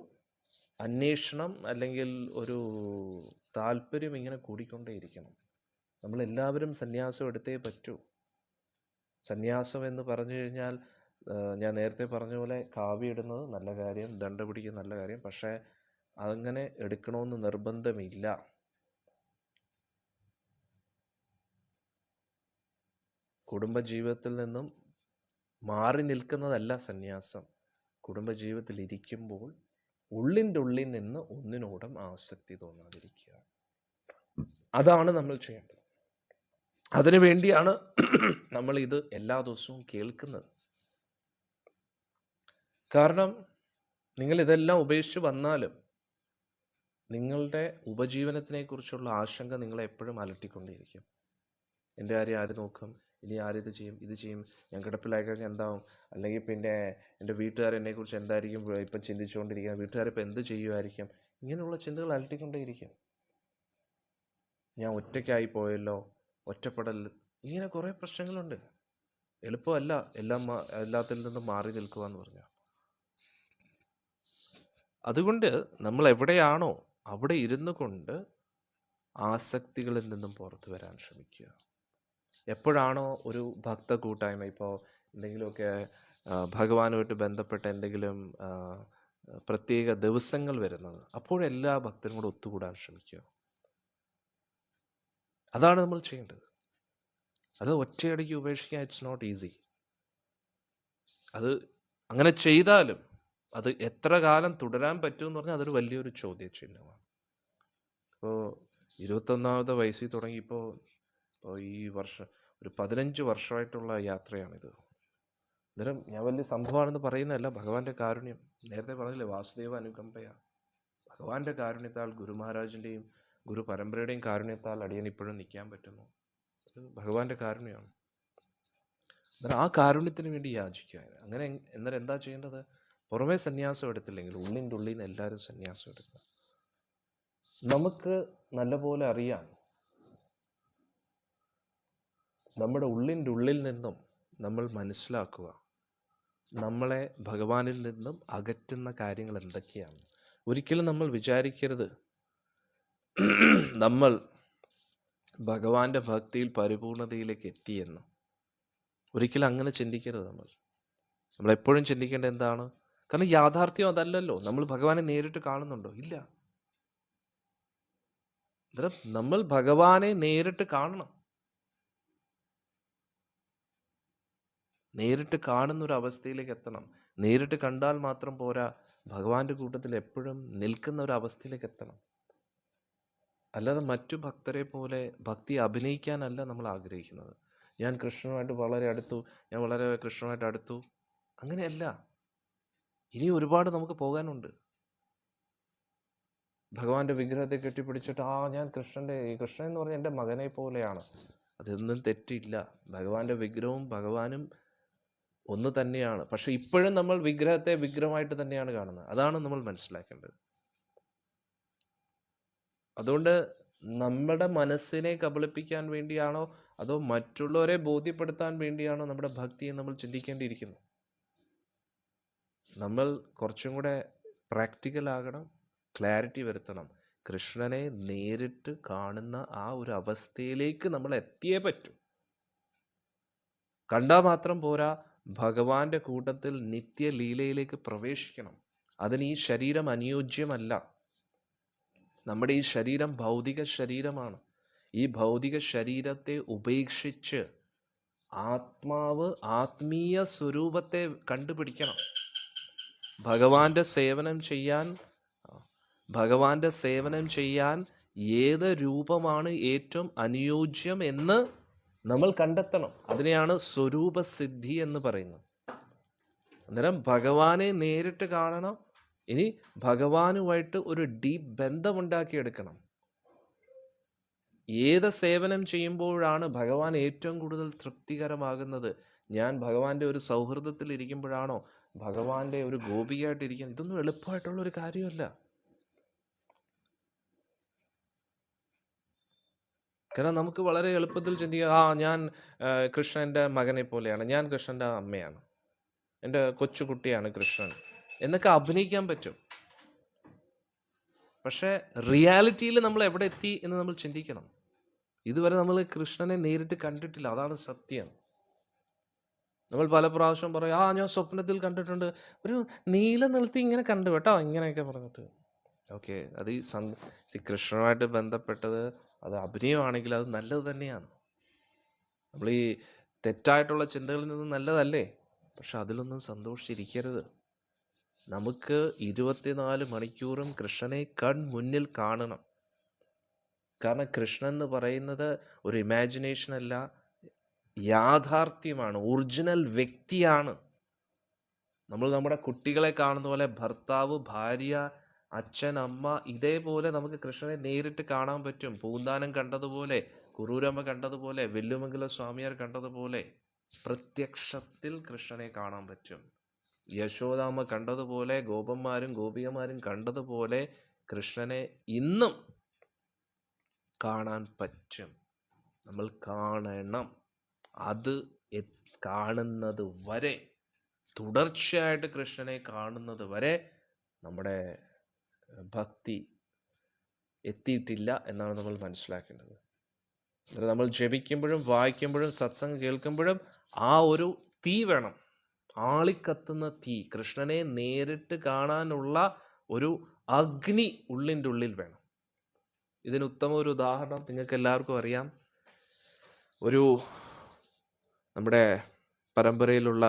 അന്വേഷണം അല്ലെങ്കിൽ ഒരു താല്പര്യം ഇങ്ങനെ കൂടിക്കൊണ്ടേയിരിക്കണം. നമ്മളെല്ലാവരും സന്യാസം എടുത്തേ പറ്റൂ. സന്യാസം എന്ന് പറഞ്ഞു കഴിഞ്ഞാൽ, ഞാൻ നേരത്തെ പറഞ്ഞ പോലെ കാവ്യ ഇടുന്നത് നല്ല കാര്യം, ദണ്ഡ പിടിക്കുന്നത് നല്ല കാര്യം. പക്ഷേ അങ്ങനെ എടുക്കണമെന്ന് നിർബന്ധമില്ല. കുടുംബജീവിതത്തിൽ നിന്നും മാറി നിൽക്കുന്നതല്ല സന്യാസം. കുടുംബജീവിതത്തിൽ ഇരിക്കുമ്പോൾ ഉള്ളിൻ്റെ ഉള്ളിൽ നിന്ന് ഒന്നിനോടും ആസക്തി തോന്നാതിരിക്കുക. അതാണ് നമ്മൾ ചെയ്യേണ്ടത്. അതിനു വേണ്ടിയാണ് നമ്മൾ ഇത് എല്ലാ ദിവസവും കേൾക്കുന്നത്. കാരണം നിങ്ങൾ ഇതെല്ലാം ഉപേക്ഷിച്ച് വന്നാലും നിങ്ങളുടെ ഉപജീവനത്തിനെക്കുറിച്ചുള്ള ആശങ്ക നിങ്ങളെ എപ്പോഴും അലട്ടിക്കൊണ്ടേയിരിക്കും. എൻ്റെ കാര്യം ആര് നോക്കും, ഇനി ആരിത് ചെയ്യും, ഇത് ചെയ്യും, ഞാൻ കിടപ്പിലായി കഴിഞ്ഞാൽ എന്താവും, അല്ലെങ്കിൽ പിന്നെ എൻ്റെ വീട്ടുകാരെന്നെക്കുറിച്ച് എന്തായിരിക്കും ഇപ്പം ചിന്തിച്ചുകൊണ്ടിരിക്കുക, വീട്ടുകാരിപ്പോൾ എന്ത് ചെയ്യുമായിരിക്കും, ഇങ്ങനെയുള്ള ചിന്തകൾ അലട്ടിക്കൊണ്ടേയിരിക്കും. ഞാൻ ഒറ്റയ്ക്കായി പോയല്ലോ, ഒറ്റപ്പെടൽ, ഇങ്ങനെ കുറേ പ്രശ്നങ്ങളുണ്ട്. എളുപ്പമല്ല എല്ലാത്തിൽ നിന്നും മാറി നിൽക്കുക എന്ന് പറഞ്ഞാൽ. അതുകൊണ്ട് നമ്മൾ എവിടെയാണോ അവിടെ ഇരുന്നു കൊണ്ട് ആസക്തികളിൽ നിന്നും പുറത്തു വരാൻ ശ്രമിക്കുക. എപ്പോഴാണോ ഒരു ഭക്ത കൂട്ടായ്മ, ഇപ്പോൾ എന്തെങ്കിലുമൊക്കെ ഭഗവാനുമായിട്ട് ബന്ധപ്പെട്ട എന്തെങ്കിലും പ്രത്യേക ദിവസങ്ങൾ വരുന്നത്, അപ്പോഴെല്ലാ ഭക്തരും കൂടെ ഒത്തുകൂടാൻ ശ്രമിക്കുക. അതാണ് നമ്മൾ ചെയ്യേണ്ടത്. അത് ഒറ്റയടിക്ക് ഉപേക്ഷിക്കാൻ ഇറ്റ്സ് നോട്ട് ഈസി. അത് അങ്ങനെ ചെയ്താലും അത് എത്ര കാലം തുടരാൻ പറ്റുമെന്ന് പറഞ്ഞാൽ അതൊരു വലിയൊരു ചോദ്യചിഹ്നമാണ്. ഇപ്പോൾ 21ാമത്തെ വയസ്സിൽ തുടങ്ങിയപ്പോൾ ഈ വർഷം ഒരു 15 വർഷമായിട്ടുള്ള യാത്രയാണിത്. അന്നേരം ഞാൻ വലിയ സംഭവമാണെന്ന് പറയുന്നതല്ല, ഭഗവാന്റെ കാരുണ്യം. നേരത്തെ പറഞ്ഞില്ലേ, വാസുദേവ അനുകമ്പയ. ഭഗവാന്റെ കാരുണ്യത്താൽ, ഗുരു മഹാരാജിൻ്റെയും ഗുരു പരമ്പരയുടെയും കാരുണ്യത്താൽ അടിയൻ ഇപ്പോഴും നിൽക്കാൻ പറ്റുന്നു. അത് ഭഗവാന്റെ കാരുണ്യമാണ്. അന്നേരം ആ കാരുണ്യത്തിന് വേണ്ടി യാചിക്കുക. അങ്ങനെ അന്നേരം എന്താ ചെയ്യേണ്ടത്? പുറമേ സന്യാസം എടുത്തില്ലെങ്കിൽ ഉള്ളിൻ്റെ ഉള്ളിൽ നിന്ന് എല്ലാവരും സന്യാസം എടുക്കുക. നമുക്ക് നല്ലപോലെ അറിയാം, നമ്മുടെ ഉള്ളിൻ്റെ ഉള്ളിൽ നിന്നും നമ്മൾ മനസ്സിലാക്കുക നമ്മളെ ഭഗവാനിൽ നിന്നും അകറ്റുന്ന കാര്യങ്ങൾ എന്തൊക്കെയാണ്. ഒരിക്കലും നമ്മൾ വിചാരിക്കരുത് നമ്മൾ ഭഗവാന്റെ ഭക്തിയിൽ പരിപൂർണതയിലേക്ക് എത്തിയെന്ന്. ഒരിക്കലും അങ്ങനെ ചിന്തിക്കരുത്. നമ്മളെപ്പോഴും ചിന്തിക്കേണ്ടത് എന്താണ്? കാരണം യാഥാർത്ഥ്യം അതല്ലല്ലോ. നമ്മൾ ഭഗവാനെ നേരിട്ട് കാണുന്നുണ്ടോ? ഇല്ല. നമ്മൾ ഭഗവാനെ നേരിട്ട് കാണണം. നേരിട്ട് കാണുന്ന ഒരു അവസ്ഥയിലേക്ക് എത്തണം. നേരിട്ട് കണ്ടാൽ മാത്രം പോരാ, ഭഗവാന്റെ കൂട്ടത്തിൽ എപ്പോഴും നിൽക്കുന്ന ഒരു അവസ്ഥയിലേക്ക് എത്തണം. അല്ലാതെ മറ്റു ഭക്തരെ പോലെ ഭക്തി അഭിനയിക്കാനല്ല നമ്മൾ ആഗ്രഹിക്കുന്നത്. ഞാൻ കൃഷ്ണനുമായിട്ട് വളരെ അടുത്തു, അങ്ങനെയല്ല. ഇനി ഒരുപാട് നമുക്ക് പോകാനുണ്ട്. ഭഗവാന്റെ വിഗ്രഹത്തെ കെട്ടിപ്പിടിച്ചിട്ട് ഞാൻ കൃഷ്ണൻ എന്ന് പറഞ്ഞാൽ എൻ്റെ മകനെ പോലെയാണ്, അതൊന്നും തെറ്റില്ല. ഭഗവാന്റെ വിഗ്രഹവും ഭഗവാനും ഒന്ന് തന്നെയാണ്. പക്ഷെ ഇപ്പോഴും നമ്മൾ വിഗ്രഹത്തെ വിഗ്രഹമായിട്ട് തന്നെയാണ് കാണുന്നത്. അതാണ് നമ്മൾ മനസ്സിലാക്കേണ്ടത്. അതുകൊണ്ട് നമ്മുടെ മനസ്സിനെ കബളിപ്പിക്കാൻ വേണ്ടിയാണോ അതോ മറ്റുള്ളവരെ ബോധ്യപ്പെടുത്താൻ വേണ്ടിയാണോ നമ്മുടെ ഭക്തിയെ നമ്മൾ ചിന്തിക്കേണ്ടിയിരിക്കുന്നു? നമ്മൾ കുറച്ചും കൂടെ പ്രാക്ടിക്കൽ ആകണം, ക്ലാരിറ്റി വരുത്തണം. കൃഷ്ണനെ നേരിട്ട് കാണുന്ന ആ ഒരു അവസ്ഥയിലേക്ക് നമ്മൾ എത്തിയേ പറ്റൂ. കണ്ടാൽ മാത്രം പോരാ, ഭഗവാന്റെ കൂട്ടത്തിൽ നിത്യലീലയിലേക്ക് പ്രവേശിക്കണം. അതിന് ഈ ശരീരം അനുയോജ്യമല്ല. നമ്മുടെ ഈ ശരീരം ഭൗതിക ശരീരമാണ്. ഈ ഭൗതിക ശരീരത്തെ ഉപേക്ഷിച്ച് ആത്മീയ സ്വരൂപത്തെ കണ്ടുപിടിക്കണം. ഭഗവാന്റെ സേവനം ചെയ്യാൻ ഏത് രൂപമാണ് ഏറ്റവും അനുയോജ്യം എന്ന് നമ്മൾ കണ്ടെത്തണം. അതിനെയാണ് സ്വരൂപസിദ്ധി എന്ന് പറയുന്നത്. അന്നേരം ഭഗവാനെ നേരിട്ട് കാണണം. ഇനി ഭഗവാനുമായിട്ട് ഒരു ഡീപ്പ് ബന്ധമുണ്ടാക്കിയെടുക്കണം. ഏത് സേവനം ചെയ്യുമ്പോഴാണ് ഭഗവാൻ ഏറ്റവും കൂടുതൽ തൃപ്തികരമാകുന്നത്? ഞാൻ ഭഗവാന്റെ ഒരു സൗഹൃദത്തിൽ ഇരിക്കുമ്പോഴാണോ, ഭഗവാന്റെ ഒരു ഗോപികയായിട്ട് ഇരിക്കുന്നത്? ഇതൊന്നും എളുപ്പമായിട്ടുള്ള ഒരു കാര്യമല്ല. കാരണം നമുക്ക് വളരെ എളുപ്പത്തിൽ ചിന്തിക്കാം, ഞാൻ കൃഷ്ണൻ്റെ മകനെ പോലെയാണ്, ഞാൻ കൃഷ്ണൻ്റെ അമ്മയാണ്, എൻ്റെ കൊച്ചുകുട്ടിയാണ് കൃഷ്ണൻ എന്നൊക്കെ അഭിനയിക്കാൻ പറ്റും. പക്ഷേ റിയാലിറ്റിയിൽ നമ്മൾ എവിടെ എത്തി എന്ന് നമ്മൾ ചിന്തിക്കണം. ഇതുവരെ നമ്മൾ കൃഷ്ണനെ നേരിട്ട് കണ്ടിട്ടില്ല. അതാണ് സത്യം. നമ്മൾ പല പ്രാവശ്യം പറയും, ഞാൻ സ്വപ്നത്തിൽ കണ്ടിട്ടുണ്ട്, ഒരു നീല നിലത്തി ഇങ്ങനെ കണ്ടു കേട്ടോ, ഇങ്ങനെയൊക്കെ പറഞ്ഞിട്ട്. ഓക്കെ, അത് ഈ കൃഷ്ണനുമായിട്ട് ബന്ധപ്പെട്ടത് അത് അഭിനയമാണെങ്കിൽ അത് നല്ലത് തന്നെയാണ്. നമ്മൾ ഈ തെറ്റായിട്ടുള്ള ചിന്തകളിൽ നിന്ന് നല്ലതല്ലേ? പക്ഷെ അതിലൊന്നും സന്തോഷിച്ചിരിക്കരുത്. നമുക്ക് 24 മണിക്കൂറും കൃഷ്ണനെ മുന്നിൽ കാണണം. കാരണം കൃഷ്ണൻ എന്ന് പറയുന്നത് ഒരു ഇമാജിനേഷൻ അല്ല, യാഥാർത്ഥ്യമാണ്, ഒറിജിനൽ വ്യക്തിയാണ്. നമ്മൾ നമ്മുടെ കുട്ടികളെ കാണുന്ന പോലെ ഭർത്താവ്, ഭാര്യ, അച്ഛൻ, അമ്മ, ഇതേപോലെ നമുക്ക് കൃഷ്ണനെ നേരിട്ട് കാണാൻ പറ്റും. പൂന്താനം കണ്ടതുപോലെ, കുറൂരമ്മ കണ്ടതുപോലെ, വെല്ലുമംഗല സ്വാമിയാർ കണ്ടതുപോലെ പ്രത്യക്ഷത്തിൽ കൃഷ്ണനെ കാണാൻ പറ്റും. യശോദാമ്മ കണ്ടതുപോലെ, ഗോപന്മാരും ഗോപികമാരും കണ്ടതുപോലെ കൃഷ്ണനെ ഇന്നും കാണാൻ പറ്റും. നമ്മൾ കാണണം. അത് കാണുന്നത് വരെ, തുടർച്ചയായിട്ട് കൃഷ്ണനെ കാണുന്നത് വരെ നമ്മുടെ ഭക്തി എത്തിയിട്ടില്ല എന്നാണ് നമ്മൾ മനസ്സിലാക്കേണ്ടത്. നമ്മൾ ജപിക്കുമ്പോഴും വായിക്കുമ്പോഴും സത്സംഗം കേൾക്കുമ്പോഴും ആ ഒരു തീ വേണം, ആളിക്കത്തുന്ന തീ, കൃഷ്ണനെ നേരിട്ട് കാണാനുള്ള ഒരു അഗ്നി ഉള്ളിൻ്റെ ഉള്ളിൽ വേണം. ഇതിന് ഉത്തമ ഒരു ഉദാഹരണം നിങ്ങൾക്ക് എല്ലാവർക്കും അറിയാം. ഒരു നമ്മുടെ പരമ്പരയിലുള്ള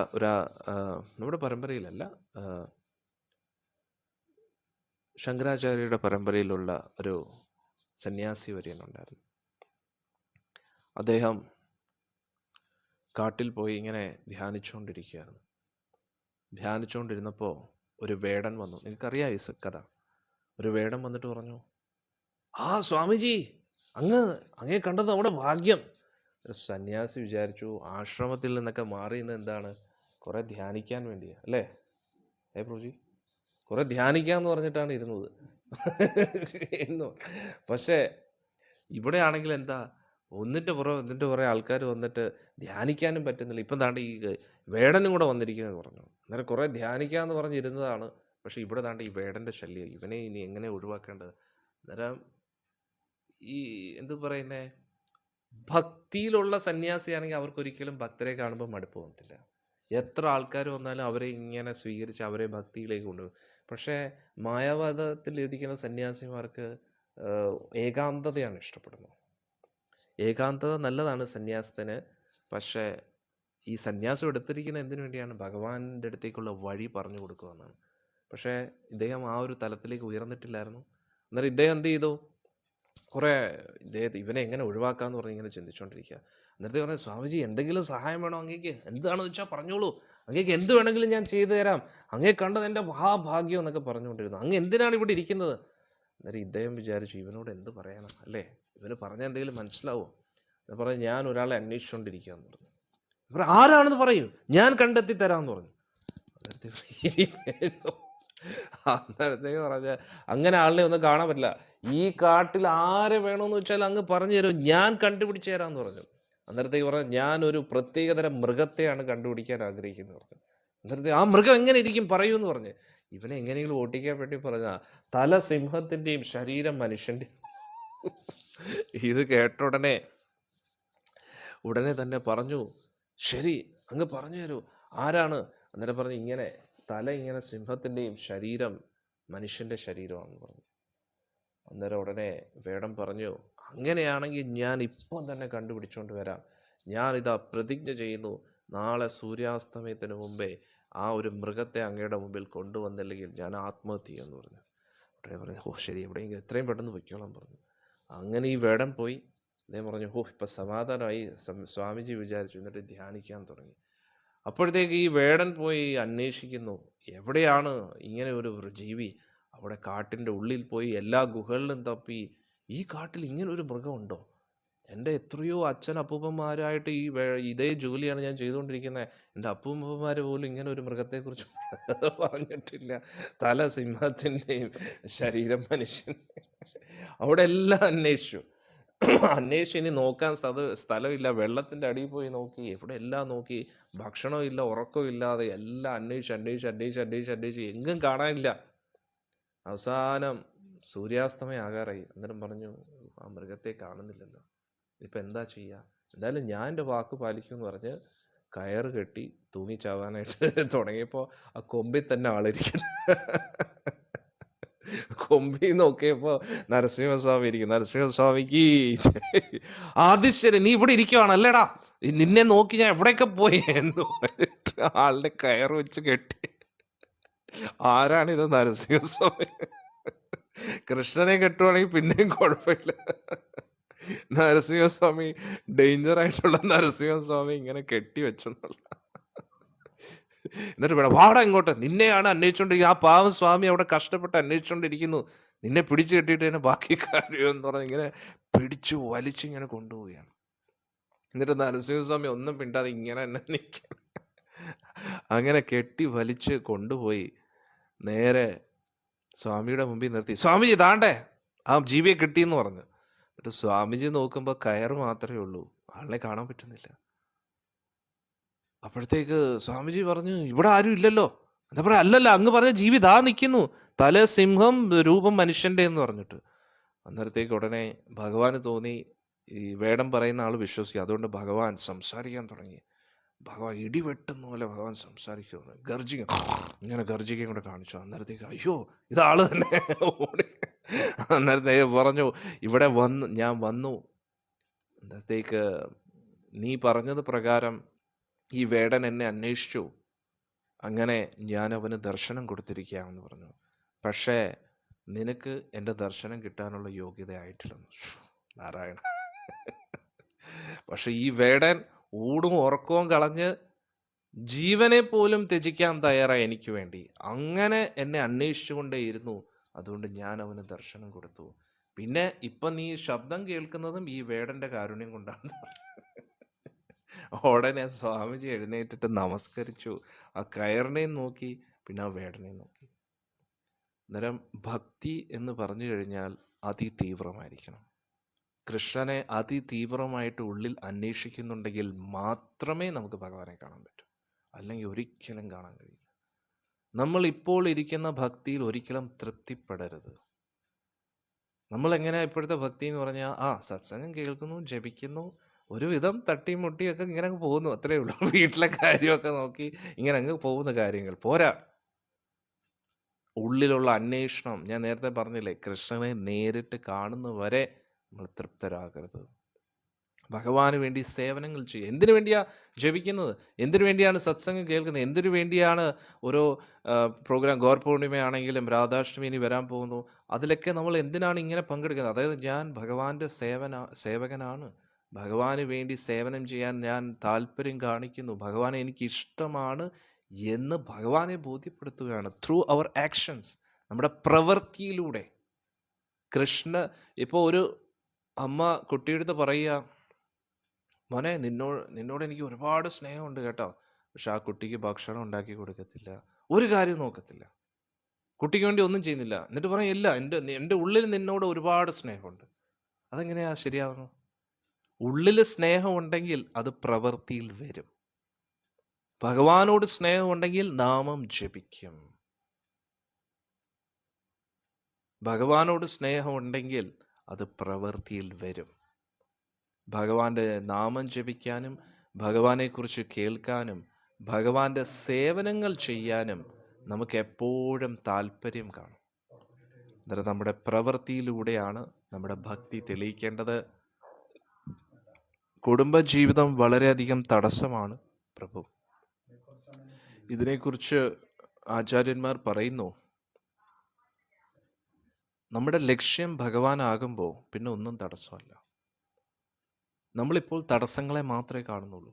നമ്മുടെ പരമ്പരയിലല്ല, ശങ്കരാചാര്യരുടെ പരമ്പരയിലുള്ള ഒരു സന്യാസി വര്യനുണ്ടായിരുന്നു. അദ്ദേഹം കാട്ടിൽ പോയി ഇങ്ങനെ ധ്യാനിച്ചുകൊണ്ടിരുന്നപ്പോൾ ഒരു വേടൻ വന്നു. നിങ്ങൾക്കറിയാം ഈ കഥ. ഒരു വേടൻ വന്നിട്ട് പറഞ്ഞു, ആ സ്വാമിജി, അങ്ങേ കണ്ടത് നമ്മുടെ ഭാഗ്യം. സന്യാസി വിചാരിച്ചു ആശ്രമത്തിൽ നിന്നൊക്കെ മാറി ഇന്ന് എന്താണ്, കുറെ ധ്യാനിക്കാൻ വേണ്ടിയാ അല്ലേ പ്രഭുജി, കുറെ ധ്യാനിക്കാന്ന് പറഞ്ഞിട്ടാണ് ഇരുന്നത് എന്ന്. പക്ഷേ ഇവിടെ ആണെങ്കിൽ എന്താ, ഒന്നിൻ്റെ പുറകെ ആൾക്കാർ വന്നിട്ട് ധ്യാനിക്കാനും പറ്റുന്നില്ല. ഇപ്പം താണ്ട് ഈ വേടനും കൂടെ വന്നിരിക്കുന്നത് പറഞ്ഞു. അന്നേരം കുറെ ധ്യാനിക്കാന്ന് പറഞ്ഞിരുന്നതാണ്. പക്ഷെ ഇവിടെ താണ്ട് ഈ വേടൻ്റെ ശല്യം, ഇവനെ ഇനി എങ്ങനെ ഒഴിവാക്കേണ്ടത്? അന്നേരം ഈ എന്തു പറയുന്നേ, ഭക്തിയിലുള്ള സന്യാസിയാണെങ്കിൽ അവർക്കൊരിക്കലും ഭക്തരെ കാണുമ്പോൾ മടുപ്പ് വന്നിട്ടില്ല. എത്ര ആൾക്കാർ വന്നാലും അവരെ ഇങ്ങനെ സ്വീകരിച്ച് അവരെ ഭക്തിയിലേക്ക് കൊണ്ടുപോകും. പക്ഷേ മായാവാദത്തിൽ ഇരിക്കുന്ന സന്യാസിമാർക്ക് ഏകാന്തതയാണ് ഇഷ്ടപ്പെടുന്നത്. ഏകാന്തത നല്ലതാണ് സന്യാസത്തിന്. പക്ഷേ ഈ സന്യാസം എടുത്തിരിക്കുന്ന എന്തിനു വേണ്ടിയാണ്? ഭഗവാന്റെ അടുത്തേക്കുള്ള വഴി പറഞ്ഞു കൊടുക്കുകയെന്നാണ്. പക്ഷേ ഇദ്ദേഹം ആ ഒരു തലത്തിലേക്ക് ഉയർന്നിട്ടില്ലായിരുന്നു. അന്നേരം ഇദ്ദേഹം എന്ത് ചെയ്തു, ഇവനെ എങ്ങനെ ഒഴിവാക്കാമെന്ന് പറഞ്ഞ് ഇങ്ങനെ ചിന്തിച്ചുകൊണ്ടിരിക്കുക. എന്നിട്ട് പറഞ്ഞു, സ്വാമിജി എന്തെങ്കിലും സഹായം വേണോ അങ്ങേക്ക്? എന്താണെന്ന് വെച്ചാൽ പറഞ്ഞോളൂ, അങ്ങേക്ക് എന്ത് വേണമെങ്കിലും ഞാൻ ചെയ്തു തരാം, അങ്ങേ കണ്ടത് എൻ്റെ മഹാഭാഗ്യം എന്നൊക്കെ പറഞ്ഞുകൊണ്ടിരുന്നു. അങ്ങ് എന്തിനാണ് ഇവിടെ ഇരിക്കുന്നത്? അന്നേരം ഇദ്ദേഹം വിചാരിച്ചു, ഇവനോട് എന്ത് പറയാനാ അല്ലേ, ഇവന് പറഞ്ഞാൽ എന്തെങ്കിലും മനസ്സിലാവോ? എന്ന് പറഞ്ഞു, ഞാൻ ഒരാളെ അന്വേഷിച്ചുകൊണ്ടിരിക്കുക എന്ന് പറഞ്ഞു. ഇവർ ആരാണെന്ന് പറയൂ, ഞാൻ കണ്ടെത്തി തരാമെന്ന് പറഞ്ഞു. അന്നേരത്തേക്ക് പറഞ്ഞ, അങ്ങനെ ആളിനെ ഒന്നും കാണാൻ പറ്റില്ല, ഈ കാട്ടിൽ ആരെ വേണമെന്ന് വെച്ചാൽ അങ്ങ് പറഞ്ഞു തരും, ഞാൻ കണ്ടുപിടിച്ച് തരാമെന്ന് പറഞ്ഞു. അന്നേരത്തേക്ക് പറഞ്ഞു, ഞാനൊരു പ്രത്യേകതരം മൃഗത്തെയാണ് കണ്ടുപിടിക്കാൻ ആഗ്രഹിക്കുന്നത് പറഞ്ഞു. അന്നേരത്തേക്ക് ആ മൃഗം എങ്ങനെ ഇരിക്കും പറയൂ എന്ന് പറഞ്ഞു. ഇവനെ എങ്ങനെയെങ്കിലും ഓട്ടിക്കാൻ വേണ്ടി പറഞ്ഞ, തല സിംഹത്തിൻ്റെയും ശരീരം മനുഷ്യൻ്റെയും. ഇത് കേട്ട ഉടനെ തന്നെ പറഞ്ഞു, ശരി അങ്ങ് പറഞ്ഞു തരൂ, ആരാണ്? അന്നേരം പറഞ്ഞു, ഇങ്ങനെ തല ഇങ്ങനെ സിംഹത്തിൻ്റെയും ശരീരം മനുഷ്യൻ്റെ ശരീരമാണെന്ന് പറഞ്ഞു. അന്നേരം ഉടനെ വേടൻ പറഞ്ഞു, അങ്ങനെയാണെങ്കിൽ ഞാൻ ഇപ്പം തന്നെ കണ്ടുപിടിച്ചുകൊണ്ട് വരാം. ഞാനിതാ പ്രതിജ്ഞ ചെയ്യുന്നു, നാളെ സൂര്യാസ്തമയത്തിന് മുമ്പേ ആ ഒരു മൃഗത്തെ അങ്ങയുടെ മുമ്പിൽ കൊണ്ടുവന്നില്ലെങ്കിൽ ഞാൻ ആത്മഹത്യ ചെയ്യുമെന്ന് പറഞ്ഞു. ഉടനെ പറഞ്ഞു, ഓ ശരി, എവിടെയെങ്കിലും എത്രയും പെട്ടെന്ന് പൊയ്ക്കോളാൻ പറഞ്ഞു. അങ്ങനെ ഈ വേടൻ പോയി. അദ്ദേഹം പറഞ്ഞു, ഓ ഇപ്പം സമാധാനമായി, സ്വാമിജി വിചാരിച്ചു. എന്നിട്ട് ധ്യാനിക്കാൻ തുടങ്ങി. അപ്പോഴത്തേക്ക് ഈ വേടൻ പോയി അന്വേഷിക്കുന്നു, എവിടെയാണ് ഇങ്ങനെ ഒരു ജീവി. അവിടെ കാട്ടിൻ്റെ ഉള്ളിൽ പോയി എല്ലാ ഗുഹകളിലും തപ്പി, ഈ കാട്ടിൽ ഇങ്ങനെ ഒരു മൃഗമുണ്ടോ? എൻ്റെ എത്രയോ അച്ഛൻ അപ്പൂപ്പന്മാരായിട്ട് ഇതേ ജോലിയാണ് ഞാൻ ചെയ്തുകൊണ്ടിരിക്കുന്നത്. എൻ്റെ അപ്പൂപ്പന്മാർ പോലും ഇങ്ങനെ ഒരു മൃഗത്തെക്കുറിച്ച് പറഞ്ഞിട്ടില്ല. തല സിംഹത്തിൻ്റെയും ശരീരം മനുഷ്യൻ്റെ. അവിടെ എല്ലാം അന്വേഷിച്ചു. ഇനി നോക്കാൻ സ്ഥലമില്ല. വെള്ളത്തിൻ്റെ അടിയിൽ പോയി നോക്കി, എവിടെ എല്ലാം നോക്കി, ഭക്ഷണവും ഇല്ല, ഉറക്കവും ഇല്ലാതെ എല്ലാം അന്വേഷിച്ച് എങ്ങും കാണാനില്ല. അവസാനം സൂര്യാസ്തമയം ആകാറായി. അന്നേരം പറഞ്ഞു, ആ മൃഗത്തെ കാണുന്നില്ലല്ലോ, ഇപ്പം എന്താ ചെയ്യുക? എന്തായാലും ഞാൻ എൻ്റെ വാക്ക് പാലിക്കുമെന്ന് പറഞ്ഞ് കയറ് കെട്ടി തൂങ്ങിച്ചാവാനായിട്ട് തുടങ്ങിയപ്പോൾ ആ കൊമ്പിൽ തന്നെ ആളിരിക്കുന്നു. കൊമ്പിൽ നോക്കിയപ്പോൾ നരസിംഹസ്വാമി ഇരിക്കും. നരസിംഹസ്വാമിക്ക് ആദിശ്വരി, നീ ഇവിടെ ഇരിക്കുവാണല്ലേടാ, നിന്നെ നോക്കി ഞാൻ എവിടെയൊക്കെ പോയി എന്ന് പറഞ്ഞിട്ട് ആളുടെ കയറ് വെച്ച് കെട്ടി. ആരാണിത്? നരസിംഹസ്വാമി. കൃഷ്ണനെ കെട്ടുവാണെങ്കിൽ പിന്നെയും കുഴപ്പമില്ല. നരസിംഹസ്വാമി ഡേഞ്ചർ ആയിട്ടുള്ള നരസിംഹസ്വാമി ഇങ്ങനെ കെട്ടി വെച്ചെന്നുള്ള. എന്നിട്ട് വേണം വാടാ ഇങ്ങോട്ട്, നിന്നെയാണ് അന്വേഷിച്ചുകൊണ്ടിരിക്കുന്നത്, ആ പാവം സ്വാമി അവിടെ കഷ്ടപ്പെട്ട് അന്വേഷിച്ചുകൊണ്ടിരിക്കുന്നു, നിന്നെ പിടിച്ചു കെട്ടിയിട്ട് തന്നെ ബാക്കി കാര്യം എന്ന് പറഞ്ഞ് ഇങ്ങനെ പിടിച്ചു വലിച്ചിങ്ങനെ കൊണ്ടുപോവുകയാണ്. എന്നിട്ട് നരസിംഹസ്വാമി ഒന്നും പിണ്ടാതെ ഇങ്ങനെ തന്നെ നിൽക്കണം. അങ്ങനെ കെട്ടി വലിച്ച് കൊണ്ടുപോയി നേരെ സ്വാമിയുടെ മുമ്പിൽ നിർത്തി, സ്വാമിജി താണ്ടേ ആ ജീവിയെ കിട്ടിയെന്ന് പറഞ്ഞു. എന്നിട്ട് സ്വാമിജി നോക്കുമ്പോൾ കയറ് മാത്രമേ ഉള്ളൂ, ആളിനെ കാണാൻ പറ്റുന്നില്ല. അപ്പോഴത്തേക്ക് സ്വാമിജി പറഞ്ഞു, ഇവിടെ ആരും ഇല്ലല്ലോ. എന്താ പറയാ, അല്ലല്ല അങ്ങ് പറഞ്ഞ ജീവി ദാ നിൽക്കുന്നു, തല സിംഹം രൂപം മനുഷ്യൻ്റെ എന്ന് പറഞ്ഞിട്ട്. അന്നേരത്തേക്ക് ഉടനെ ഭഗവാന് തോന്നി ഈ വേടം പറയുന്ന ആൾ വിശ്വസിക്കുക, അതുകൊണ്ട് ഭഗവാൻ സംസാരിക്കാൻ തുടങ്ങി. ഭഗവാൻ ഇടിവെട്ടുന്ന പോലെ ഭഗവാൻ സംസാരിക്കുന്നു, ഗർജിക്കും, ഇങ്ങനെ ഗർജിക്കുകയും കൂടെ കാണിച്ചു. അന്നേരത്തേക്ക് അയ്യോ ഇതാള് തന്നെ ഓടി. അന്നേരത്തേക്ക് പറഞ്ഞു, ഇവിടെ ഞാൻ വന്നു, അന്നേരത്തേക്ക് നീ പറഞ്ഞത് പ്രകാരം ഈ വേടൻ എന്നെ അന്വേഷിച്ചു, അങ്ങനെ ഞാൻ അവന് ദർശനം കൊടുത്തിരിക്കുകയാണെന്ന് പറഞ്ഞു. പക്ഷേ നിനക്ക് എൻ്റെ ദർശനം കിട്ടാനുള്ള യോഗ്യത ആയിട്ടില്ലെന്ന്. നാരായണ. പക്ഷെ ഈ വേടൻ ഊടും ഉറക്കവും കളഞ്ഞ് ജീവനെ പോലും ത്യജിക്കാൻ തയ്യാറായി എനിക്ക് വേണ്ടി. അങ്ങനെ എന്നെ അന്വേഷിച്ചുകൊണ്ടേയിരുന്നു, അതുകൊണ്ട് ഞാൻ അവന് ദർശനം കൊടുത്തു. പിന്നെ ഇപ്പം നീ ശബ്ദം കേൾക്കുന്നതും ഈ വേടൻ്റെ കാരുണ്യം കൊണ്ടാണ്. ഉടനെ സ്വാമിജി എഴുന്നേറ്റിട്ട് നമസ്കരിച്ചു, ആ കയറിനെയും നോക്കി, പിന്നെ ആ വേടനെയും നോക്കി. അന്നേരം ഭക്തി എന്ന് പറഞ്ഞു കഴിഞ്ഞാൽ അതിതീവ്രമായിരിക്കണം. കൃഷ്ണനെ അതിതീവ്രമായിട്ട് ഉള്ളിൽ അന്വേഷിക്കുന്നുണ്ടെങ്കിൽ മാത്രമേ നമുക്ക് ഭഗവാനെ കാണാൻ പറ്റൂ, അല്ലെങ്കിൽ ഒരിക്കലും കാണാൻ കഴിയില്ല. നമ്മൾ ഇപ്പോൾ ഇരിക്കുന്ന ഭക്തിയിൽ ഒരിക്കലും തൃപ്തിപ്പെടരുത്. നമ്മൾ എങ്ങനെയാ ഇപ്പോഴത്തെ ഭക്തി എന്ന് പറഞ്ഞാൽ, സത്സംഗം കേൾക്കുന്നു, ജപിക്കുന്നു, ഒരുവിധം തട്ടിയും മുട്ടിയൊക്കെ ഇങ്ങനെ അങ്ങ് പോകുന്നു, അത്രേ ഉള്ളൂ. വീട്ടിലെ കാര്യമൊക്കെ നോക്കി ഇങ്ങനെ അങ്ങ് പോകുന്ന കാര്യങ്ങൾ പോരാ. ഉള്ളിലുള്ള അന്വേഷണം, ഞാൻ നേരത്തെ പറഞ്ഞില്ലേ, കൃഷ്ണനെ നേരിട്ട് കാണുന്നവരെ നമ്മൾ തൃപ്തരാകരുത്. ഭഗവാന് വേണ്ടി സേവനങ്ങൾ ചെയ്യുക. എന്തിനു വേണ്ടിയാ ജപിക്കുന്നത്, എന്തിനു വേണ്ടിയാണ് സത്സംഗം കേൾക്കുന്നത്, എന്തിനു വേണ്ടിയാണ് ഓരോ പ്രോഗ്രാം, ഗോർപൂർണിമയാണെങ്കിലും രാധാഷ്ടമി ഇനി വരാൻ പോകുന്നു, അതിലൊക്കെ നമ്മൾ എന്തിനാണ് ഇങ്ങനെ പങ്കെടുക്കുന്നത്? അതായത് ഞാൻ ഭഗവാന്റെ സേവകനാണ്, ഭഗവാന് വേണ്ടി സേവനം ചെയ്യാൻ ഞാൻ താല്പര്യം കാണിക്കുന്നു, ഭഗവാനെ എനിക്ക് ഇഷ്ടമാണ് എന്ന് ഭഗവാനെ ബോധ്യപ്പെടുത്തുകയാണ് ത്രൂ അവർ ആക്ഷൻസ്, നമ്മുടെ പ്രവൃത്തിയിലൂടെ. ഇപ്പോൾ ഒരു അമ്മ കുട്ടിയെടുത്ത് പറയുക, മോനെ നിന്നോട് എനിക്ക് ഒരുപാട് സ്നേഹമുണ്ട് കേട്ടോ, പക്ഷെ ആ കുട്ടിക്ക് ഭക്ഷണം ഉണ്ടാക്കി കൊടുക്കത്തില്ല, ഒരു കാര്യം നോക്കത്തില്ല, കുട്ടിക്ക് വേണ്ടി ഒന്നും ചെയ്യുന്നില്ല, എന്നിട്ട് പറയും ഇല്ല, എൻ്റെ ഉള്ളിൽ നിന്നോട് ഒരുപാട് സ്നേഹമുണ്ട്. അതെങ്ങനെയാ ശരിയാവുന്നു? ഉള്ളിൽ സ്നേഹമുണ്ടെങ്കിൽ അത് പ്രവൃത്തിയിൽ വരും. ഭഗവാനോട് സ്നേഹമുണ്ടെങ്കിൽ നാമം ജപിക്കും. ഭഗവാനോട് സ്നേഹമുണ്ടെങ്കിൽ അത് പ്രവൃത്തിയിൽ വരും. ഭഗവാന്റെ നാമം ജപിക്കാനും ഭഗവാനെക്കുറിച്ച് കേൾക്കാനും ഭഗവാന്റെ സേവനങ്ങൾ ചെയ്യാനും നമുക്ക് എപ്പോഴും താല്പര്യം കാണും. അന്നേരം നമ്മുടെ പ്രവൃത്തിയിലൂടെയാണ് നമ്മുടെ ഭക്തി തെളിയിക്കേണ്ടത്. കുടുംബജീവിതം വളരെയധികം തടസ്സമാണ് പ്രഭു. ഇതിനെക്കുറിച്ച് ആചാര്യന്മാർ പറയുന്നു, നമ്മുടെ ലക്ഷ്യം ഭഗവാനാകുമ്പോൾ പിന്നെ ഒന്നും തടസ്സമല്ല. നമ്മളിപ്പോൾ തടസ്സങ്ങളെ മാത്രമേ കാണുന്നുള്ളൂ.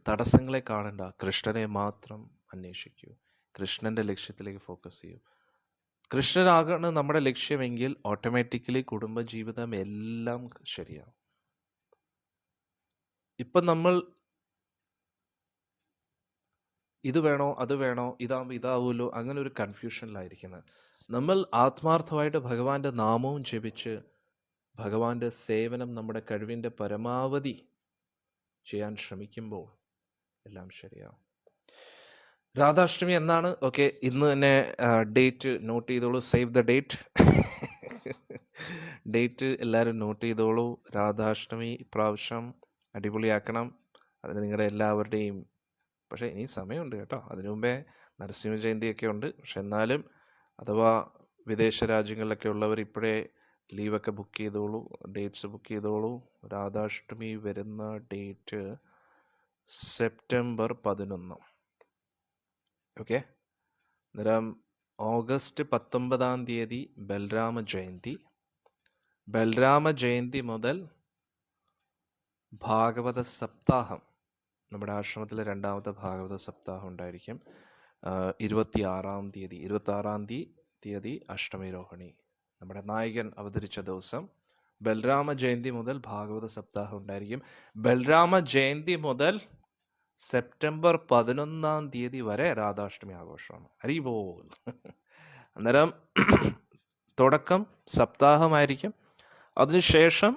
തടസ്സങ്ങളെ കാണണ്ട, കൃഷ്ണനെ മാത്രം അന്വേഷിക്കൂ, കൃഷ്ണൻ്റെ ലക്ഷ്യത്തിലേക്ക് ഫോക്കസ് ചെയ്യൂ. കൃഷ്ണനാകാണ് നമ്മുടെ ലക്ഷ്യമെങ്കിൽ ഓട്ടോമാറ്റിക്കലി കുടുംബജീവിതം എല്ലാം ശരിയാവും. ഇപ്പം നമ്മൾ ഇത് വേണോ അത് വേണോ, ഇതാകുമ്പോൾ ഇതാവുമല്ലോ, അങ്ങനെ ഒരു കൺഫ്യൂഷനിലായിരിക്കുന്നത്. നമ്മൾ ആത്മാർത്ഥമായിട്ട് ഭഗവാന്റെ നാമവും ജപിച്ച് ഭഗവാന്റെ സേവനം നമ്മുടെ കഴിവിൻ്റെ പരമാവധി ചെയ്യാൻ ശ്രമിക്കുമ്പോൾ എല്ലാം ശരിയാവും. രാധാഷ്ടമി എന്നാണ്? ഓക്കെ, ഇന്ന് തന്നെ ഡേറ്റ് നോട്ട് ചെയ്തോളൂ, സേവ് ദ ഡേറ്റ്. ഡേറ്റ് എല്ലാവരും നോട്ട് ചെയ്തോളൂ. രാധാഷ്ടമി ഇപ്രാവശ്യം അടിപൊളിയാക്കണം, അതിന് നിങ്ങളുടെ എല്ലാവരുടെയും. പക്ഷേ ഇനി സമയമുണ്ട് കേട്ടോ, അതിനു മുമ്പേ നരസിംഹ ജയന്തിയൊക്കെ ഉണ്ട്. പക്ഷെ എന്നാലും അഥവാ വിദേശ രാജ്യങ്ങളിലൊക്കെ ഉള്ളവർ ഇപ്പോഴേ ലീവൊക്കെ ബുക്ക് ചെയ്തോളൂ, ഡേറ്റ്സ് ബുക്ക് ചെയ്തോളൂ. രാധാഷ്ടമി വരുന്ന ഡേറ്റ് സെപ്റ്റംബർ 11. ഓക്കെ, അന്നേരം ഓഗസ്റ്റ് 19 ബൽരാമ ജയന്തി. ബൽരാമ ജയന്തി മുതൽ ഭാഗവത സപ്താഹം, നമ്മുടെ ആശ്രമത്തിലെ രണ്ടാമത്തെ ഭാഗവത സപ്താഹം ഉണ്ടായിരിക്കും. 26 തീയതി അഷ്ടമി രോഹിണി, നമ്മുടെ നായകൻ അവതരിച്ച ദിവസം. ബൽരാമ ജയന്തി മുതൽ ഭാഗവത സപ്താഹം ഉണ്ടായിരിക്കും. ബൽരാമ ജയന്തി മുതൽ സെപ്റ്റംബർ 11 വരെ രാധാഷ്ടമി ആഘോഷമാണ്. ഹരിബോൾ. അന്നേരം തുടക്കം സപ്താഹമായിരിക്കും. അതിനുശേഷം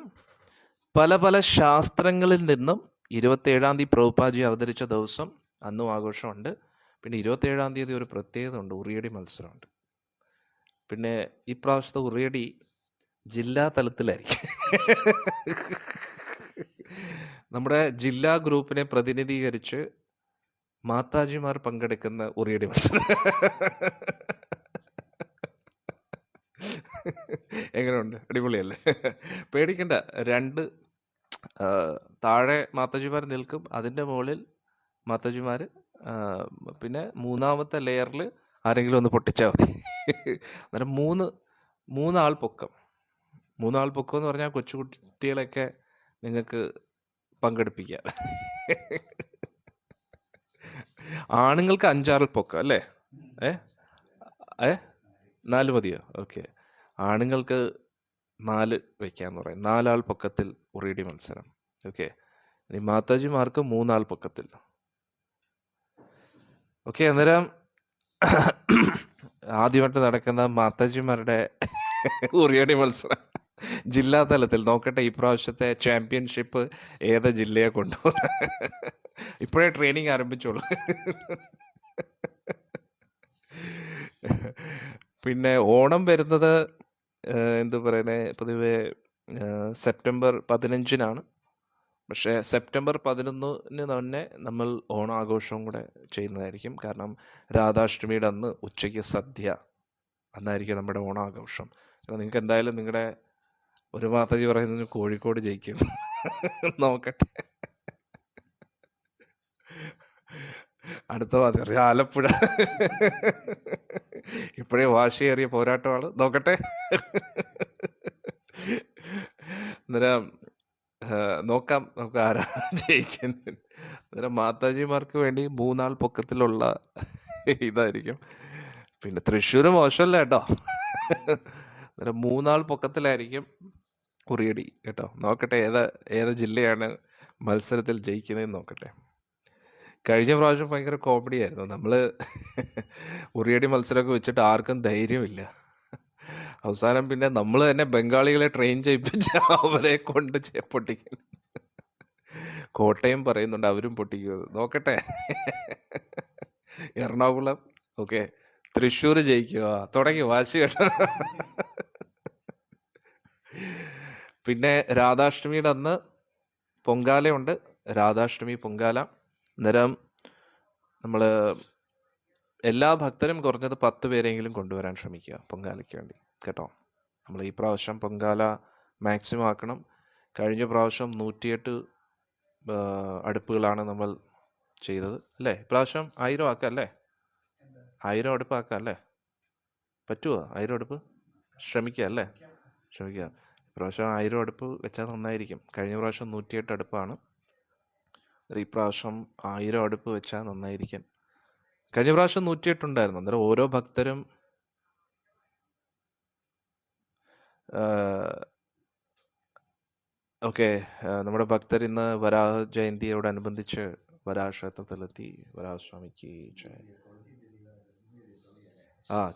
പല പല ശാസ്ത്രങ്ങളിൽ നിന്നും 27 പ്രഭുപാദി അവതരിച്ച ദിവസം അന്നും ആഘോഷമുണ്ട്. പിന്നെ 27 ഒരു പ്രത്യേകത ഉണ്ട്, ഉറിയടി മത്സരമുണ്ട്. പിന്നെ ഈ പ്രാവശ്യത്തെ ഉറിയടി ജില്ലാ തലത്തിലായിരിക്കും. നമ്മുടെ ജില്ലാ ഗ്രൂപ്പിനെ പ്രതിനിധീകരിച്ച് മാതാജിമാർ പങ്കെടുക്കുന്ന ഉറിയടി മത്സരം. എങ്ങനെയുണ്ട്? അടിപൊളിയല്ലേ? പേടിക്കണ്ട. 2 താഴെ മാതാജിമാർ നിൽക്കും, അതിൻ്റെ മുകളിൽ മാതാജിമാർ, പിന്നെ 3ാമത്തെ ലെയറിൽ ആരെങ്കിലും ഒന്ന് പൊട്ടിച്ചാൽ മതി. അന്നേരം 3 ആൾ പൊക്കം. 3 ആൾ പൊക്കം എന്ന് പറഞ്ഞാൽ കൊച്ചുകുട്ടികളെയൊക്കെ നിങ്ങൾക്ക് പങ്കെടുപ്പിക്കാം. ആണുങ്ങൾക്ക് 5 ആൾ പൊക്കം അല്ലേ? 4 മതിയോ? ഓക്കെ. ആണുങ്ങൾക്ക് 4 വയ്ക്കാന്ന് പറയും. 4 ആൾ പൊക്കത്തിൽ ഉറിയടി മത്സരം. ഓക്കെ. ഇനി മാതാജിമാർക്ക് 3 ആൾ പൊക്കത്തിൽ. ഓക്കെ. അന്നേരം ആദ്യമായിട്ട് നടക്കുന്ന മാതാജിമാരുടെ ഉറിയടി മത്സരം ജില്ലാ തലത്തിൽ. നോക്കട്ടെ ഈ പ്രാവശ്യത്തെ ചാമ്പ്യൻഷിപ്പ് ഏത് ജില്ലയെ കൊണ്ടുപോകും. ഇപ്പോഴേ ട്രെയിനിങ് ആരംഭിച്ചോളൂ. പിന്നെ ഓണം വരുന്നത് എന്തു പറയുന്നത്, പൊതുവെ സെപ്റ്റംബർ 15 പക്ഷേ സെപ്റ്റംബർ 11 തന്നെ നമ്മൾ ഓണാഘോഷവും കൂടെ ചെയ്യുന്നതായിരിക്കും. കാരണം രാധാഷ്ടമിയുടെ അന്ന് ഉച്ചയ്ക്ക് സദ്യ, അന്നായിരിക്കും നമ്മുടെ ഓണാഘോഷം. നിങ്ങൾക്ക് എന്തായാലും നിങ്ങളുടെ ഒരു മാതാജി പറയുന്നത് കോഴിക്കോട് ജയിക്കും. നോക്കട്ടെ. അടുത്ത മാതാജി ആലപ്പുഴ. ഇപ്പോഴേ വാശിയേറിയ പോരാട്ടമാണ്. നോക്കട്ടെ. അന്നേരം നോക്കാം നമുക്ക് ആരാ ജയിക്കുന്നത്. അന്നേരം മാതാജിമാർക്ക് വേണ്ടി 3 ആൾ പൊക്കത്തിലുള്ള ഇതായിരിക്കും. പിന്നെ തൃശ്ശൂർ മോശമല്ല കേട്ടോ. അന്നേരം 3 ആൾ പൊക്കത്തിലായിരിക്കും ഉറിയടി കേട്ടോ. നോക്കട്ടെ ഏത് ജില്ലയാണ് മത്സരത്തിൽ ജയിക്കുന്നതെന്ന് നോക്കട്ടെ. കഴിഞ്ഞ പ്രാവശ്യം ഭയങ്കര കോമഡി ആയിരുന്നു. നമ്മൾ ഉറിയടി മത്സരമൊക്കെ വെച്ചിട്ട് ആർക്കും ധൈര്യമില്ല. അവസാനം പിന്നെ നമ്മൾ തന്നെ ബംഗാളികളെ ട്രെയിൻ ചെയ്യിപ്പിച്ച് അവരെ കൊണ്ട് പൊട്ടിക്കും. കോട്ടയം പറയുന്നുണ്ട് അവരും പൊട്ടിക്കുന്നത്. നോക്കട്ടെ. എറണാകുളം ഓക്കെ, തൃശ്ശൂർ ജയിക്കുക തുടങ്ങി വാശി കേട്ടോ. പിന്നെ രാധാഷ്ടമിയുടെ അന്ന് പൊങ്കാലയുണ്ട്. രാധാഷ്ടമി പൊങ്കാല. അന്നേരം നമ്മൾ എല്ലാ ഭക്തരും കുറഞ്ഞത് 10 പേരെങ്കിലും കൊണ്ടുവരാൻ ശ്രമിക്കുക പൊങ്കാലയ്ക്ക് വേണ്ടി കേട്ടോ. നമ്മൾ ഈ പ്രാവശ്യം പൊങ്കാല മാക്സിമം ആക്കണം. കഴിഞ്ഞ പ്രാവശ്യം 108 അടുപ്പുകളാണ് നമ്മൾ ചെയ്തത് അല്ലേ? ഇപ്രാവശ്യം 1000 ആക്കാം അല്ലേ? 1000 അടുപ്പ് ആക്കാം അല്ലേ? പറ്റുമോ? 1000 അടുപ്പ് ശ്രമിക്കുക അല്ലേ? ശ്രമിക്കുക. ഇപ്രാവശ്യം 1000 അടുപ്പ് വെച്ചാൽ നന്നായിരിക്കും. കഴിഞ്ഞ പ്രാവശ്യം 108 അടുപ്പാണ്. ഈ പ്രാവശ്യം 1000 അടുപ്പ് വെച്ചാൽ നന്നായിരിക്കും. കഴിഞ്ഞ പ്രാവശ്യം 108 ഉണ്ടായിരുന്നു. അന്നേരം ഓരോ ഭക്തരും ഓക്കെ, നമ്മുടെ ഭക്തർ ഇന്ന് വരാഹ ജയന്തിയോടനുബന്ധിച്ച് വരാഹ ക്ഷേത്രത്തിലെത്തി. വരാഹസ്വാമിക്ക്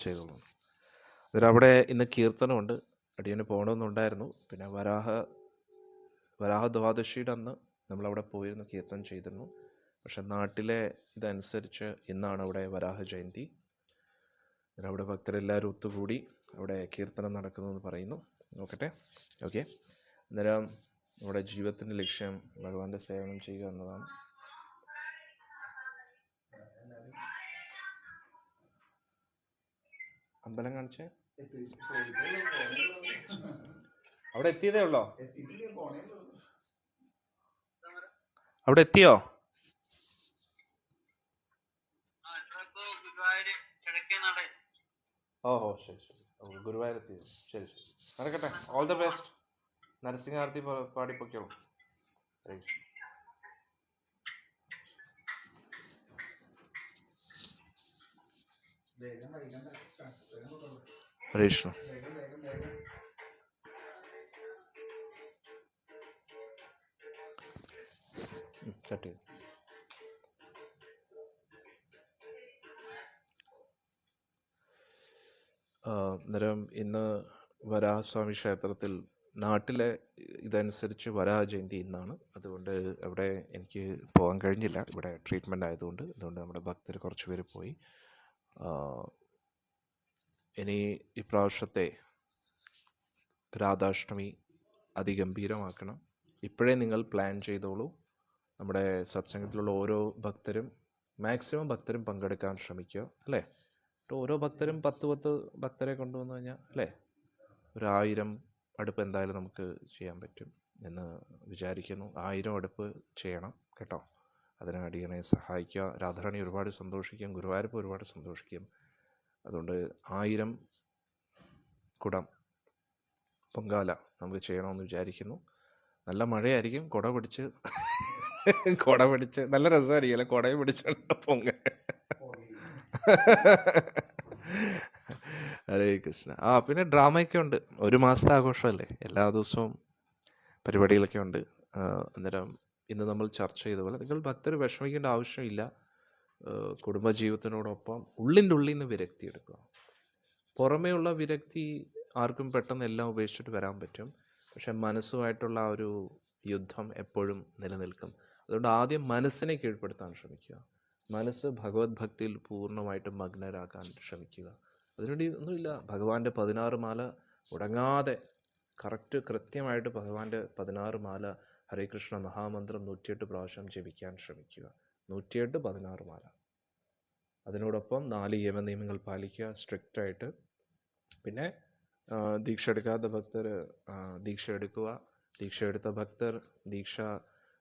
ചെയ്തോളൂ. അന്നേരം അവിടെ ഇന്ന് കീർത്തനമുണ്ട്. അടിയന് പോകണമെന്നുണ്ടായിരുന്നു. പിന്നെ വരാഹ ദ്വാദശിയുടെ അന്ന് നമ്മളവിടെ പോയിരുന്നു, കീർത്തനം ചെയ്തിരുന്നു. പക്ഷെ നാട്ടിലെ ഇതനുസരിച്ച് ഇന്നാണ് അവിടെ വരാഹ ജയന്തി. അവിടെ ഭക്തരെല്ലാവരും ഒത്തുകൂടി അവിടെ കീർത്തനം നടക്കുന്നുവെന്ന് പറയുന്നു. നോക്കട്ടെ. ഓക്കെ. അന്നേരം നമ്മുടെ ജീവിതത്തിൻ്റെ ലക്ഷ്യം ഭഗവാന്റെ സേവനം ചെയ്യുക എന്നതാണ്. അമ്പലം കാണിച്ചേ. അവിടെ എത്തിയതേ ഉള്ളോ? അവിടെ എത്തിയോ? ഓഹോ, ശരി ശരി. ഓ, ഗുരുവായൂരെത്തി. ശരി ശരി, നടക്കട്ടെ. All the best. നരസിംഹാർത്തി പാടിപ്പൊക്കോളൂ. ഹരേ കൃഷ്ണ. ഹരേ കൃഷ്ണ. കട്ട് ചെയ്തു. അന്നേരം ഇന്ന് വരാഹസ്വാമി ക്ഷേത്രത്തിൽ നാട്ടിലെ ഇതനുസരിച്ച് വരാഹ ജയന്തി ഇന്നാണ്. അതുകൊണ്ട് അവിടെ എനിക്ക് പോകാൻ കഴിഞ്ഞില്ല, ഇവിടെ ട്രീറ്റ്മെൻ്റ് ആയതുകൊണ്ട്. അതുകൊണ്ട് നമ്മുടെ ഭക്തർ കുറച്ച് പേര് പോയി. ഇനി ഇപ്രാവശ്യത്തെ രാധാഷ്ടമി അതിഗംഭീരമാക്കണം. ഇപ്പോഴേ നിങ്ങൾ പ്ലാൻ ചെയ്തോളൂ. നമ്മുടെ സത്സംഗത്തിലുള്ള ഓരോ ഭക്തരും മാക്സിമം ഭക്തരും പങ്കെടുക്കാൻ ശ്രമിക്കുക, അല്ലേ? ഓരോ ഭക്തരും 10 ഭക്തരെ കൊണ്ടുവന്നു കഴിഞ്ഞാൽ, അല്ലേ, 1000 അടുപ്പ് എന്തായാലും നമുക്ക് ചെയ്യാൻ പറ്റും എന്ന് വിചാരിക്കുന്നു. 1000 അടുപ്പ് ചെയ്യണം കേട്ടോ. അതിന് അടിയനെ സഹായിക്കുക. രാധാറാണി ഒരുപാട് സന്തോഷിക്കും, ഗുരുവായൂരപ്പ ഒരുപാട് സന്തോഷിക്കും. അതുകൊണ്ട് 1000 കുടം പൊങ്കാല നമുക്ക് ചെയ്യണമെന്ന് വിചാരിക്കുന്നു. നല്ല മഴയായിരിക്കും. കുട പിടിച്ച് നല്ല രസമായിരിക്കും അല്ലേ, കുടയും പിടിച്ചുള്ള പൊങ്കാല. ഹരേ കൃഷ്ണ. പിന്നെ ഡ്രാമയൊക്കെ ഉണ്ട്. 1 മാസത്തെ ആഘോഷമല്ലേ, എല്ലാ ദിവസവും പരിപാടികളൊക്കെ ഉണ്ട്. അന്നേരം ഇന്ന് നമ്മൾ ചർച്ച ചെയ്ത പോലെ നിങ്ങൾ ഭക്തർ വിഷമിക്കേണ്ട ആവശ്യമില്ല. കുടുംബജീവിതത്തിനോടൊപ്പം ഉള്ളിൻ്റെ ഉള്ളിൽ നിന്ന് വിരക്തി എടുക്കുക. പുറമേ ഉള്ള വിരക്തി ആർക്കും പെട്ടെന്ന് എല്ലാം ഉപേക്ഷിച്ചിട്ട് വരാൻ പറ്റും. പക്ഷെ മനസ്സുമായിട്ടുള്ള ആ ഒരു യുദ്ധം എപ്പോഴും നിലനിൽക്കും. അതുകൊണ്ട് ആദ്യം മനസ്സിനെ കീഴ്പ്പെടുത്താൻ ശ്രമിക്കുക. മനസ്സ് ഭഗവത് ഭക്തിയിൽ പൂർണ്ണമായിട്ടും മഗ്നരാക്കാൻ ശ്രമിക്കുക. അതിനുവേണ്ടി ഒന്നുമില്ല, ഭഗവാന്റെ 16 മാല മുടങ്ങാതെ കൃത്യമായിട്ട് ഭഗവാന്റെ 16 മാല ഹരേ കൃഷ്ണ മഹാമന്ത്രം 108 പ്രാവശ്യം ജപിക്കാൻ ശ്രമിക്കുക. 108 16 മാല. അതിനോടൊപ്പം 4 യമനിയമങ്ങൾ പാലിക്കുക സ്ട്രിക്റ്റായിട്ട്. പിന്നെ ദീക്ഷ എടുക്കാത്ത ഭക്തർ ദീക്ഷ എടുക്കുക. ദീക്ഷ എടുത്ത ഭക്തർ ദീക്ഷാ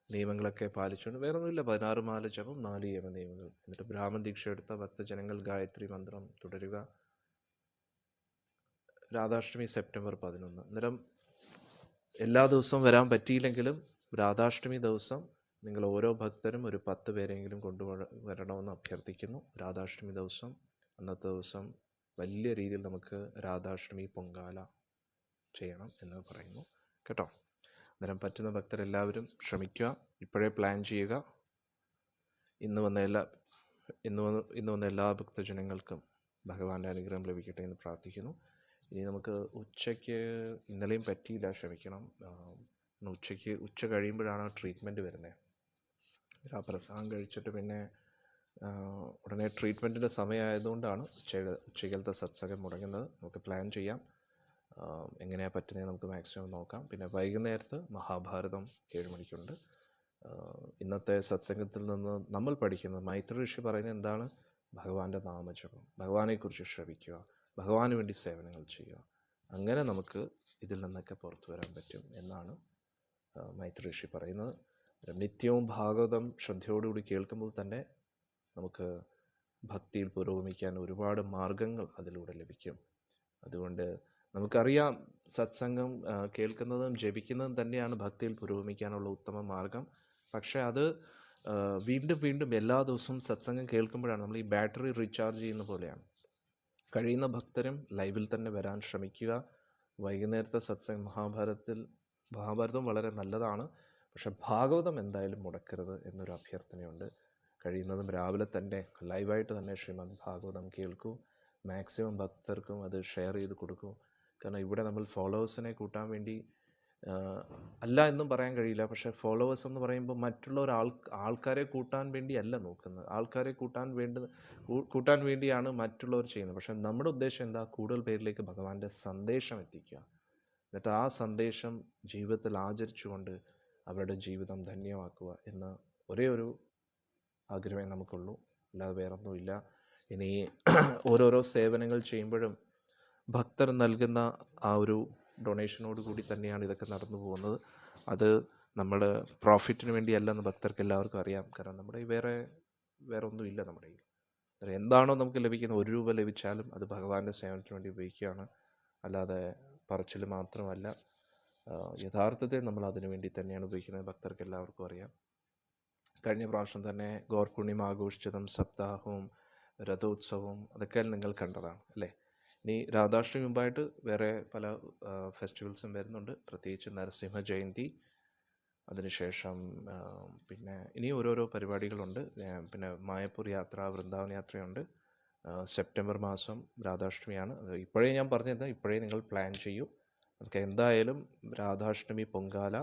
നിയമങ്ങളൊക്കെ പാലിച്ചുകൊണ്ട് വേറൊന്നുമില്ല, 16 മാല ജപം, 4 യമനിയമങ്ങൾ. എന്നിട്ട് ബ്രാഹ്മൺ ദീക്ഷ എടുത്ത ഭക്തജനങ്ങൾ ഗായത്രി മന്ത്രം തുടരുക. രാധാഷ്ടമി സെപ്റ്റംബർ 11. അന്നേരം എല്ലാ ദിവസവും വരാൻ പറ്റിയില്ലെങ്കിലും രാധാഷ്ടമി ദിവസം നിങ്ങൾ ഓരോ ഭക്തരും ഒരു 10 പേരെങ്കിലും കൊണ്ടുവരണമെന്ന് അഭ്യർത്ഥിക്കുന്നു. രാധാഷ്ടമി ദിവസം, അന്നത്തെ ദിവസം വലിയ രീതിയിൽ നമുക്ക് രാധാഷ്ടമി പൊങ്കാല ചെയ്യണം എന്ന് പറയുന്നു കേട്ടോ. അന്നേരം പറ്റുന്ന ഭക്തരെല്ലാവരും ശ്രമിക്കുക, ഇപ്പോഴേ പ്ലാൻ ചെയ്യുക. ഇന്ന് വന്ന എല്ലാ ഭക്തജനങ്ങൾക്കും ഭഗവാന്റെ അനുഗ്രഹം ലഭിക്കട്ടെ എന്ന് പ്രാർത്ഥിക്കുന്നു. ഇനി നമുക്ക് ഉച്ചയ്ക്ക്, ഇന്നലെയും പറ്റിയില്ല, ക്ഷമിക്കണം. ഉച്ച കഴിയുമ്പോഴാണ് ട്രീറ്റ്മെൻറ്റ് വരുന്നത്. ആ പ്രസാദം കഴിച്ചിട്ട് പിന്നെ ഉടനെ ട്രീറ്റ്മെൻറ്റിൻ്റെ സമയമായതുകൊണ്ടാണ് ഉച്ചയ്ക്കലത്തെ സത്സംഗം മുടങ്ങുന്നത്. നമുക്ക് പ്ലാൻ ചെയ്യാം, എങ്ങനെയാണ് പറ്റുന്നത് നമുക്ക് മാക്സിമം നോക്കാം. പിന്നെ വൈകുന്നേരത്ത് മഹാഭാരതം 7 മണിക്കുണ്ട്. ഇന്നത്തെ സത്സംഗത്തിൽ നിന്ന് നമ്മൾ പഠിക്കുന്നത്, മൈത്ര ഋഷി പറയുന്നത് എന്താണ്? ഭഗവാന്റെ നാമജപം, ഭഗവാനെക്കുറിച്ച് ശ്രവിക്കുക, ഭഗവാന് വേണ്ടി സേവനങ്ങൾ ചെയ്യുക. അങ്ങനെ നമുക്ക് ഇതിൽ നിന്നൊക്കെ പുറത്തു വരാൻ പറ്റും എന്നാണ് മൈത്ര ഋഷി പറയുന്നത്. നിത്യവും ഭാഗവതം ശ്രദ്ധയോടുകൂടി കേൾക്കുമ്പോൾ തന്നെ നമുക്ക് ഭക്തിയിൽ പുരോഗമിക്കാൻ ഒരുപാട് മാർഗങ്ങൾ അതിലൂടെ ലഭിക്കും. അതുകൊണ്ട് നമുക്കറിയാം, സത്സംഗം കേൾക്കുന്നതും ജപിക്കുന്നതും തന്നെയാണ് ഭക്തിയിൽ പുരോഗമിക്കാനുള്ള ഉത്തമ മാർഗം. പക്ഷേ അത് വീണ്ടും വീണ്ടും എല്ലാ ദിവസവും സത്സംഗം കേൾക്കുമ്പോഴാണ് നമ്മൾ ഈ ബാറ്ററി റീചാർജ് ചെയ്യുന്ന പോലെയാണ്. കഴിയുന്ന ഭക്തരും ലൈവിൽ തന്നെ വരാൻ ശ്രമിക്കുക. വൈകുന്നേരത്തെ സത്സംഗം മഹാഭാരതം വളരെ നല്ലതാണ്, പക്ഷെ ഭാഗവതം എന്തായാലും മുടക്കരുത് എന്നൊരു അഭ്യർത്ഥനയുണ്ട്. കഴിയുന്നതും രാവിലെ തന്നെ ലൈവായിട്ട് തന്നെ ശ്രീമദ് ഭാഗവതം കേൾക്കൂ. മാക്സിമം ഭക്തർക്കും അത് ഷെയർ ചെയ്ത് കൊടുക്കൂ. കാരണം ഇവിടെ നമ്മൾ ഫോളോവേഴ്സിനെ കൂട്ടാൻ വേണ്ടി അല്ല എന്നും പറയാൻ കഴിയില്ല. പക്ഷേ ഫോളോവേഴ്സ് എന്ന് പറയുമ്പോൾ മറ്റുള്ള ആൾക്കാരെ കൂട്ടാൻ വേണ്ടിയല്ല നോക്കുന്നത്. ആൾക്കാരെ കൂട്ടാൻ വേണ്ടിയാണ് മറ്റുള്ളവർ ചെയ്യുന്നത്. പക്ഷേ നമ്മുടെ ഉദ്ദേശം എന്താ? കൂടുതൽ പേരിലേക്ക് ഭഗവാന്റെ സന്ദേശം എത്തിക്കുക. എന്നിട്ട് ആ സന്ദേശം ജീവിതത്തിൽ ആചരിച്ചുകൊണ്ട് അവരുടെ ജീവിതം ധന്യമാക്കുക എന്ന ഒരേ ഒരു ആഗ്രഹമേ നമുക്കുള്ളൂ, അല്ലാതെ വേറൊന്നുമില്ല. ഇനി ഓരോരോ സേവനങ്ങൾ ചെയ്യുമ്പോഴും ഭക്തർ നൽകുന്ന ആ ഒരു ഡൊണേഷനോട് കൂടി തന്നെയാണ് ഇതൊക്കെ നടന്നു പോകുന്നത്. അത് നമ്മുടെ പ്രോഫിറ്റിന് വേണ്ടിയല്ലെന്ന് ഭക്തർക്ക് എല്ലാവർക്കും അറിയാം. കാരണം നമ്മുടെ വേറെ ഒന്നുമില്ല നമ്മുടെ കയ്യിൽ. എന്താണോ നമുക്ക് ലഭിക്കുന്ന 1 രൂപ ലഭിച്ചാലും അത് ഭഗവാന്റെ സേവനത്തിന് വേണ്ടി ഉപയോഗിക്കുകയാണ്. അല്ലാതെ പറച്ചിൽ മാത്രമല്ല. യഥാർത്ഥത്തിൽ നമ്മൾ അതിനു വേണ്ടി തന്നെയാണ് ഉപയോഗിക്കുന്നത്. ഭക്തർക്ക് എല്ലാവർക്കും അറിയാം. കഴിഞ്ഞ പ്രാവശ്യം തന്നെ ഗോർപൂർണിമ ആഘോഷിച്ചതും സപ്താഹവും രഥോത്സവവും അതൊക്കെ നിങ്ങൾ കണ്ടതാണ് അല്ലേ? ഇനി രാധാഷ്ടമി മുമ്പായിട്ട് വേറെ പല ഫെസ്റ്റിവൽസും വരുന്നുണ്ട്. പ്രത്യേകിച്ച് നരസിംഹ ജയന്തി, അതിനുശേഷം പിന്നെ ഇനി ഓരോരോ പരിപാടികളുണ്ട്. പിന്നെ മായപ്പൂർ യാത്ര, വൃന്ദാവൻ യാത്രയുണ്ട്. സെപ്റ്റംബർ മാസം രാധാഷ്ടമിയാണ്. അത് ഇപ്പോഴേ ഞാൻ പറഞ്ഞത്, ഇപ്പോഴേ നിങ്ങൾ പ്ലാൻ ചെയ്യൂ. നമുക്ക് എന്തായാലും രാധാഷ്ടമി പൊങ്കാല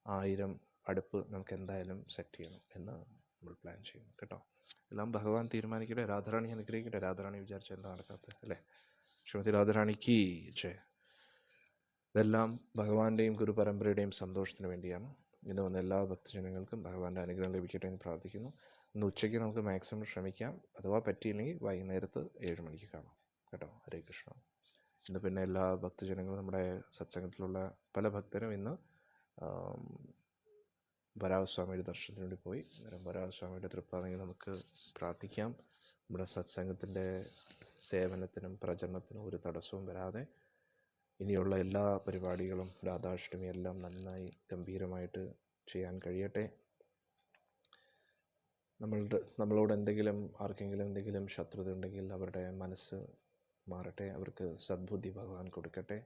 1000 അടുപ്പ് നമുക്ക് എന്തായാലും സെറ്റ് ചെയ്യണം എന്ന് നമ്മൾ പ്ലാൻ ചെയ്യണം കേട്ടോ. എല്ലാം ഭഗവാൻ തീരുമാനിക്കട്ടെ. രാധാറാണി അനുഗ്രഹിക്കട്ടെ. രാധാറാണി വിചാരിച്ച എന്താ നടക്കാത്തത് അല്ലേ? ശ്രീമതി രാധാറാണിക്ക് ജയ്. ഇതെല്ലാം ഭഗവാന്റെയും ഗുരുപരമ്പരയുടെയും സന്തോഷത്തിന് വേണ്ടിയാണ്. ഇന്ന് വന്ന എല്ലാ ഭക്തജനങ്ങൾക്കും ഭഗവാന്റെ അനുഗ്രഹം ലഭിക്കട്ടെ എന്ന് പ്രാർത്ഥിക്കുന്നു. ഇന്ന് ഉച്ചയ്ക്ക് നമുക്ക് മാക്സിമം ശ്രമിക്കാം. അഥവാ പറ്റിയില്ലെങ്കിൽ വൈകുന്നേരത്ത് 7 മണിക്ക് കാണാം കേട്ടോ. ഹരേ കൃഷ്ണ. ഇന്ന് പിന്നെ എല്ലാ ഭക്തജനങ്ങളും, നമ്മുടെ സത്സംഗത്തിലുള്ള പല ഭക്തരും ഇന്ന് വരാഹസ്വാമിയുടെ ദർശനത്തിന് വേണ്ടി പോയി. വരാഹസ്വാമിയുടെ തൃപ്പാദങ്ങളിൽ നമുക്ക് പ്രാർത്ഥിക്കാം. നമ്മുടെ സത്സംഗത്തിൻ്റെ സേവനത്തിനും പ്രചരണത്തിനും ഒരു തടസ്സവും വരാതെ ഇനിയുള്ള എല്ലാ പരിപാടികളും രാധാഷ്ടമി എല്ലാം നന്നായി ഗംഭീരമായിട്ട് ചെയ്യാൻ കഴിയട്ടെ. നമ്മളോട് ആർക്കെങ്കിലും എന്തെങ്കിലും ശത്രുത ഉണ്ടെങ്കിൽ അവരുടെ മനസ്സ് മാറട്ടെ. അവർക്ക് സദ്ബുദ്ധി ഭഗവാൻ കൊടുക്കട്ടെ.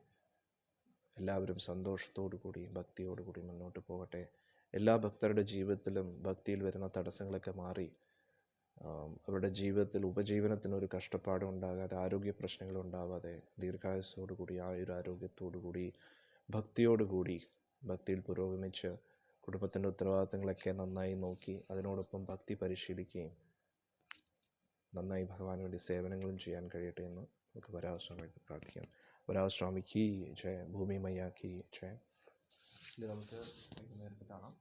എല്ലാവരും സന്തോഷത്തോടു കൂടി ഭക്തിയോടു കൂടി മുന്നോട്ട് പോകട്ടെ. എല്ലാ ഭക്തരുടെ ജീവിതത്തിലും ഭക്തിയിൽ വരുന്ന തടസ്സങ്ങളൊക്കെ മാറി അവരുടെ ജീവിതത്തിൽ ഉപജീവനത്തിനൊരു കഷ്ടപ്പാടും ഉണ്ടാകാതെ, ആരോഗ്യ പ്രശ്നങ്ങളും ഉണ്ടാവാതെ, ദീർഘായുസ്സോടുകൂടി ആരോഗ്യത്തോടുകൂടി ഭക്തിയോടുകൂടി ഭക്തിയിൽ പുരോഗമിച്ച് കുടുംബത്തിൻ്റെ ഉത്തരവാദിത്തങ്ങളൊക്കെ നന്നായി നോക്കി അതിനോടൊപ്പം ഭക്തി പരിശീലിക്കുകയും നന്നായി ഭഗവാന് വേണ്ടി സേവനങ്ങളും ചെയ്യാൻ കഴിയട്ടെ എന്ന് നമുക്ക് വരാഹസ്വാമിക്ക് പ്രാർത്ഥിക്കാം. വരാഹസ്വാമിക്ക് ജയ, ഭൂമി മയ്യാക്കി ജയ. ഇത് നമുക്ക് വൈകുന്നേരത്ത് കാണാം.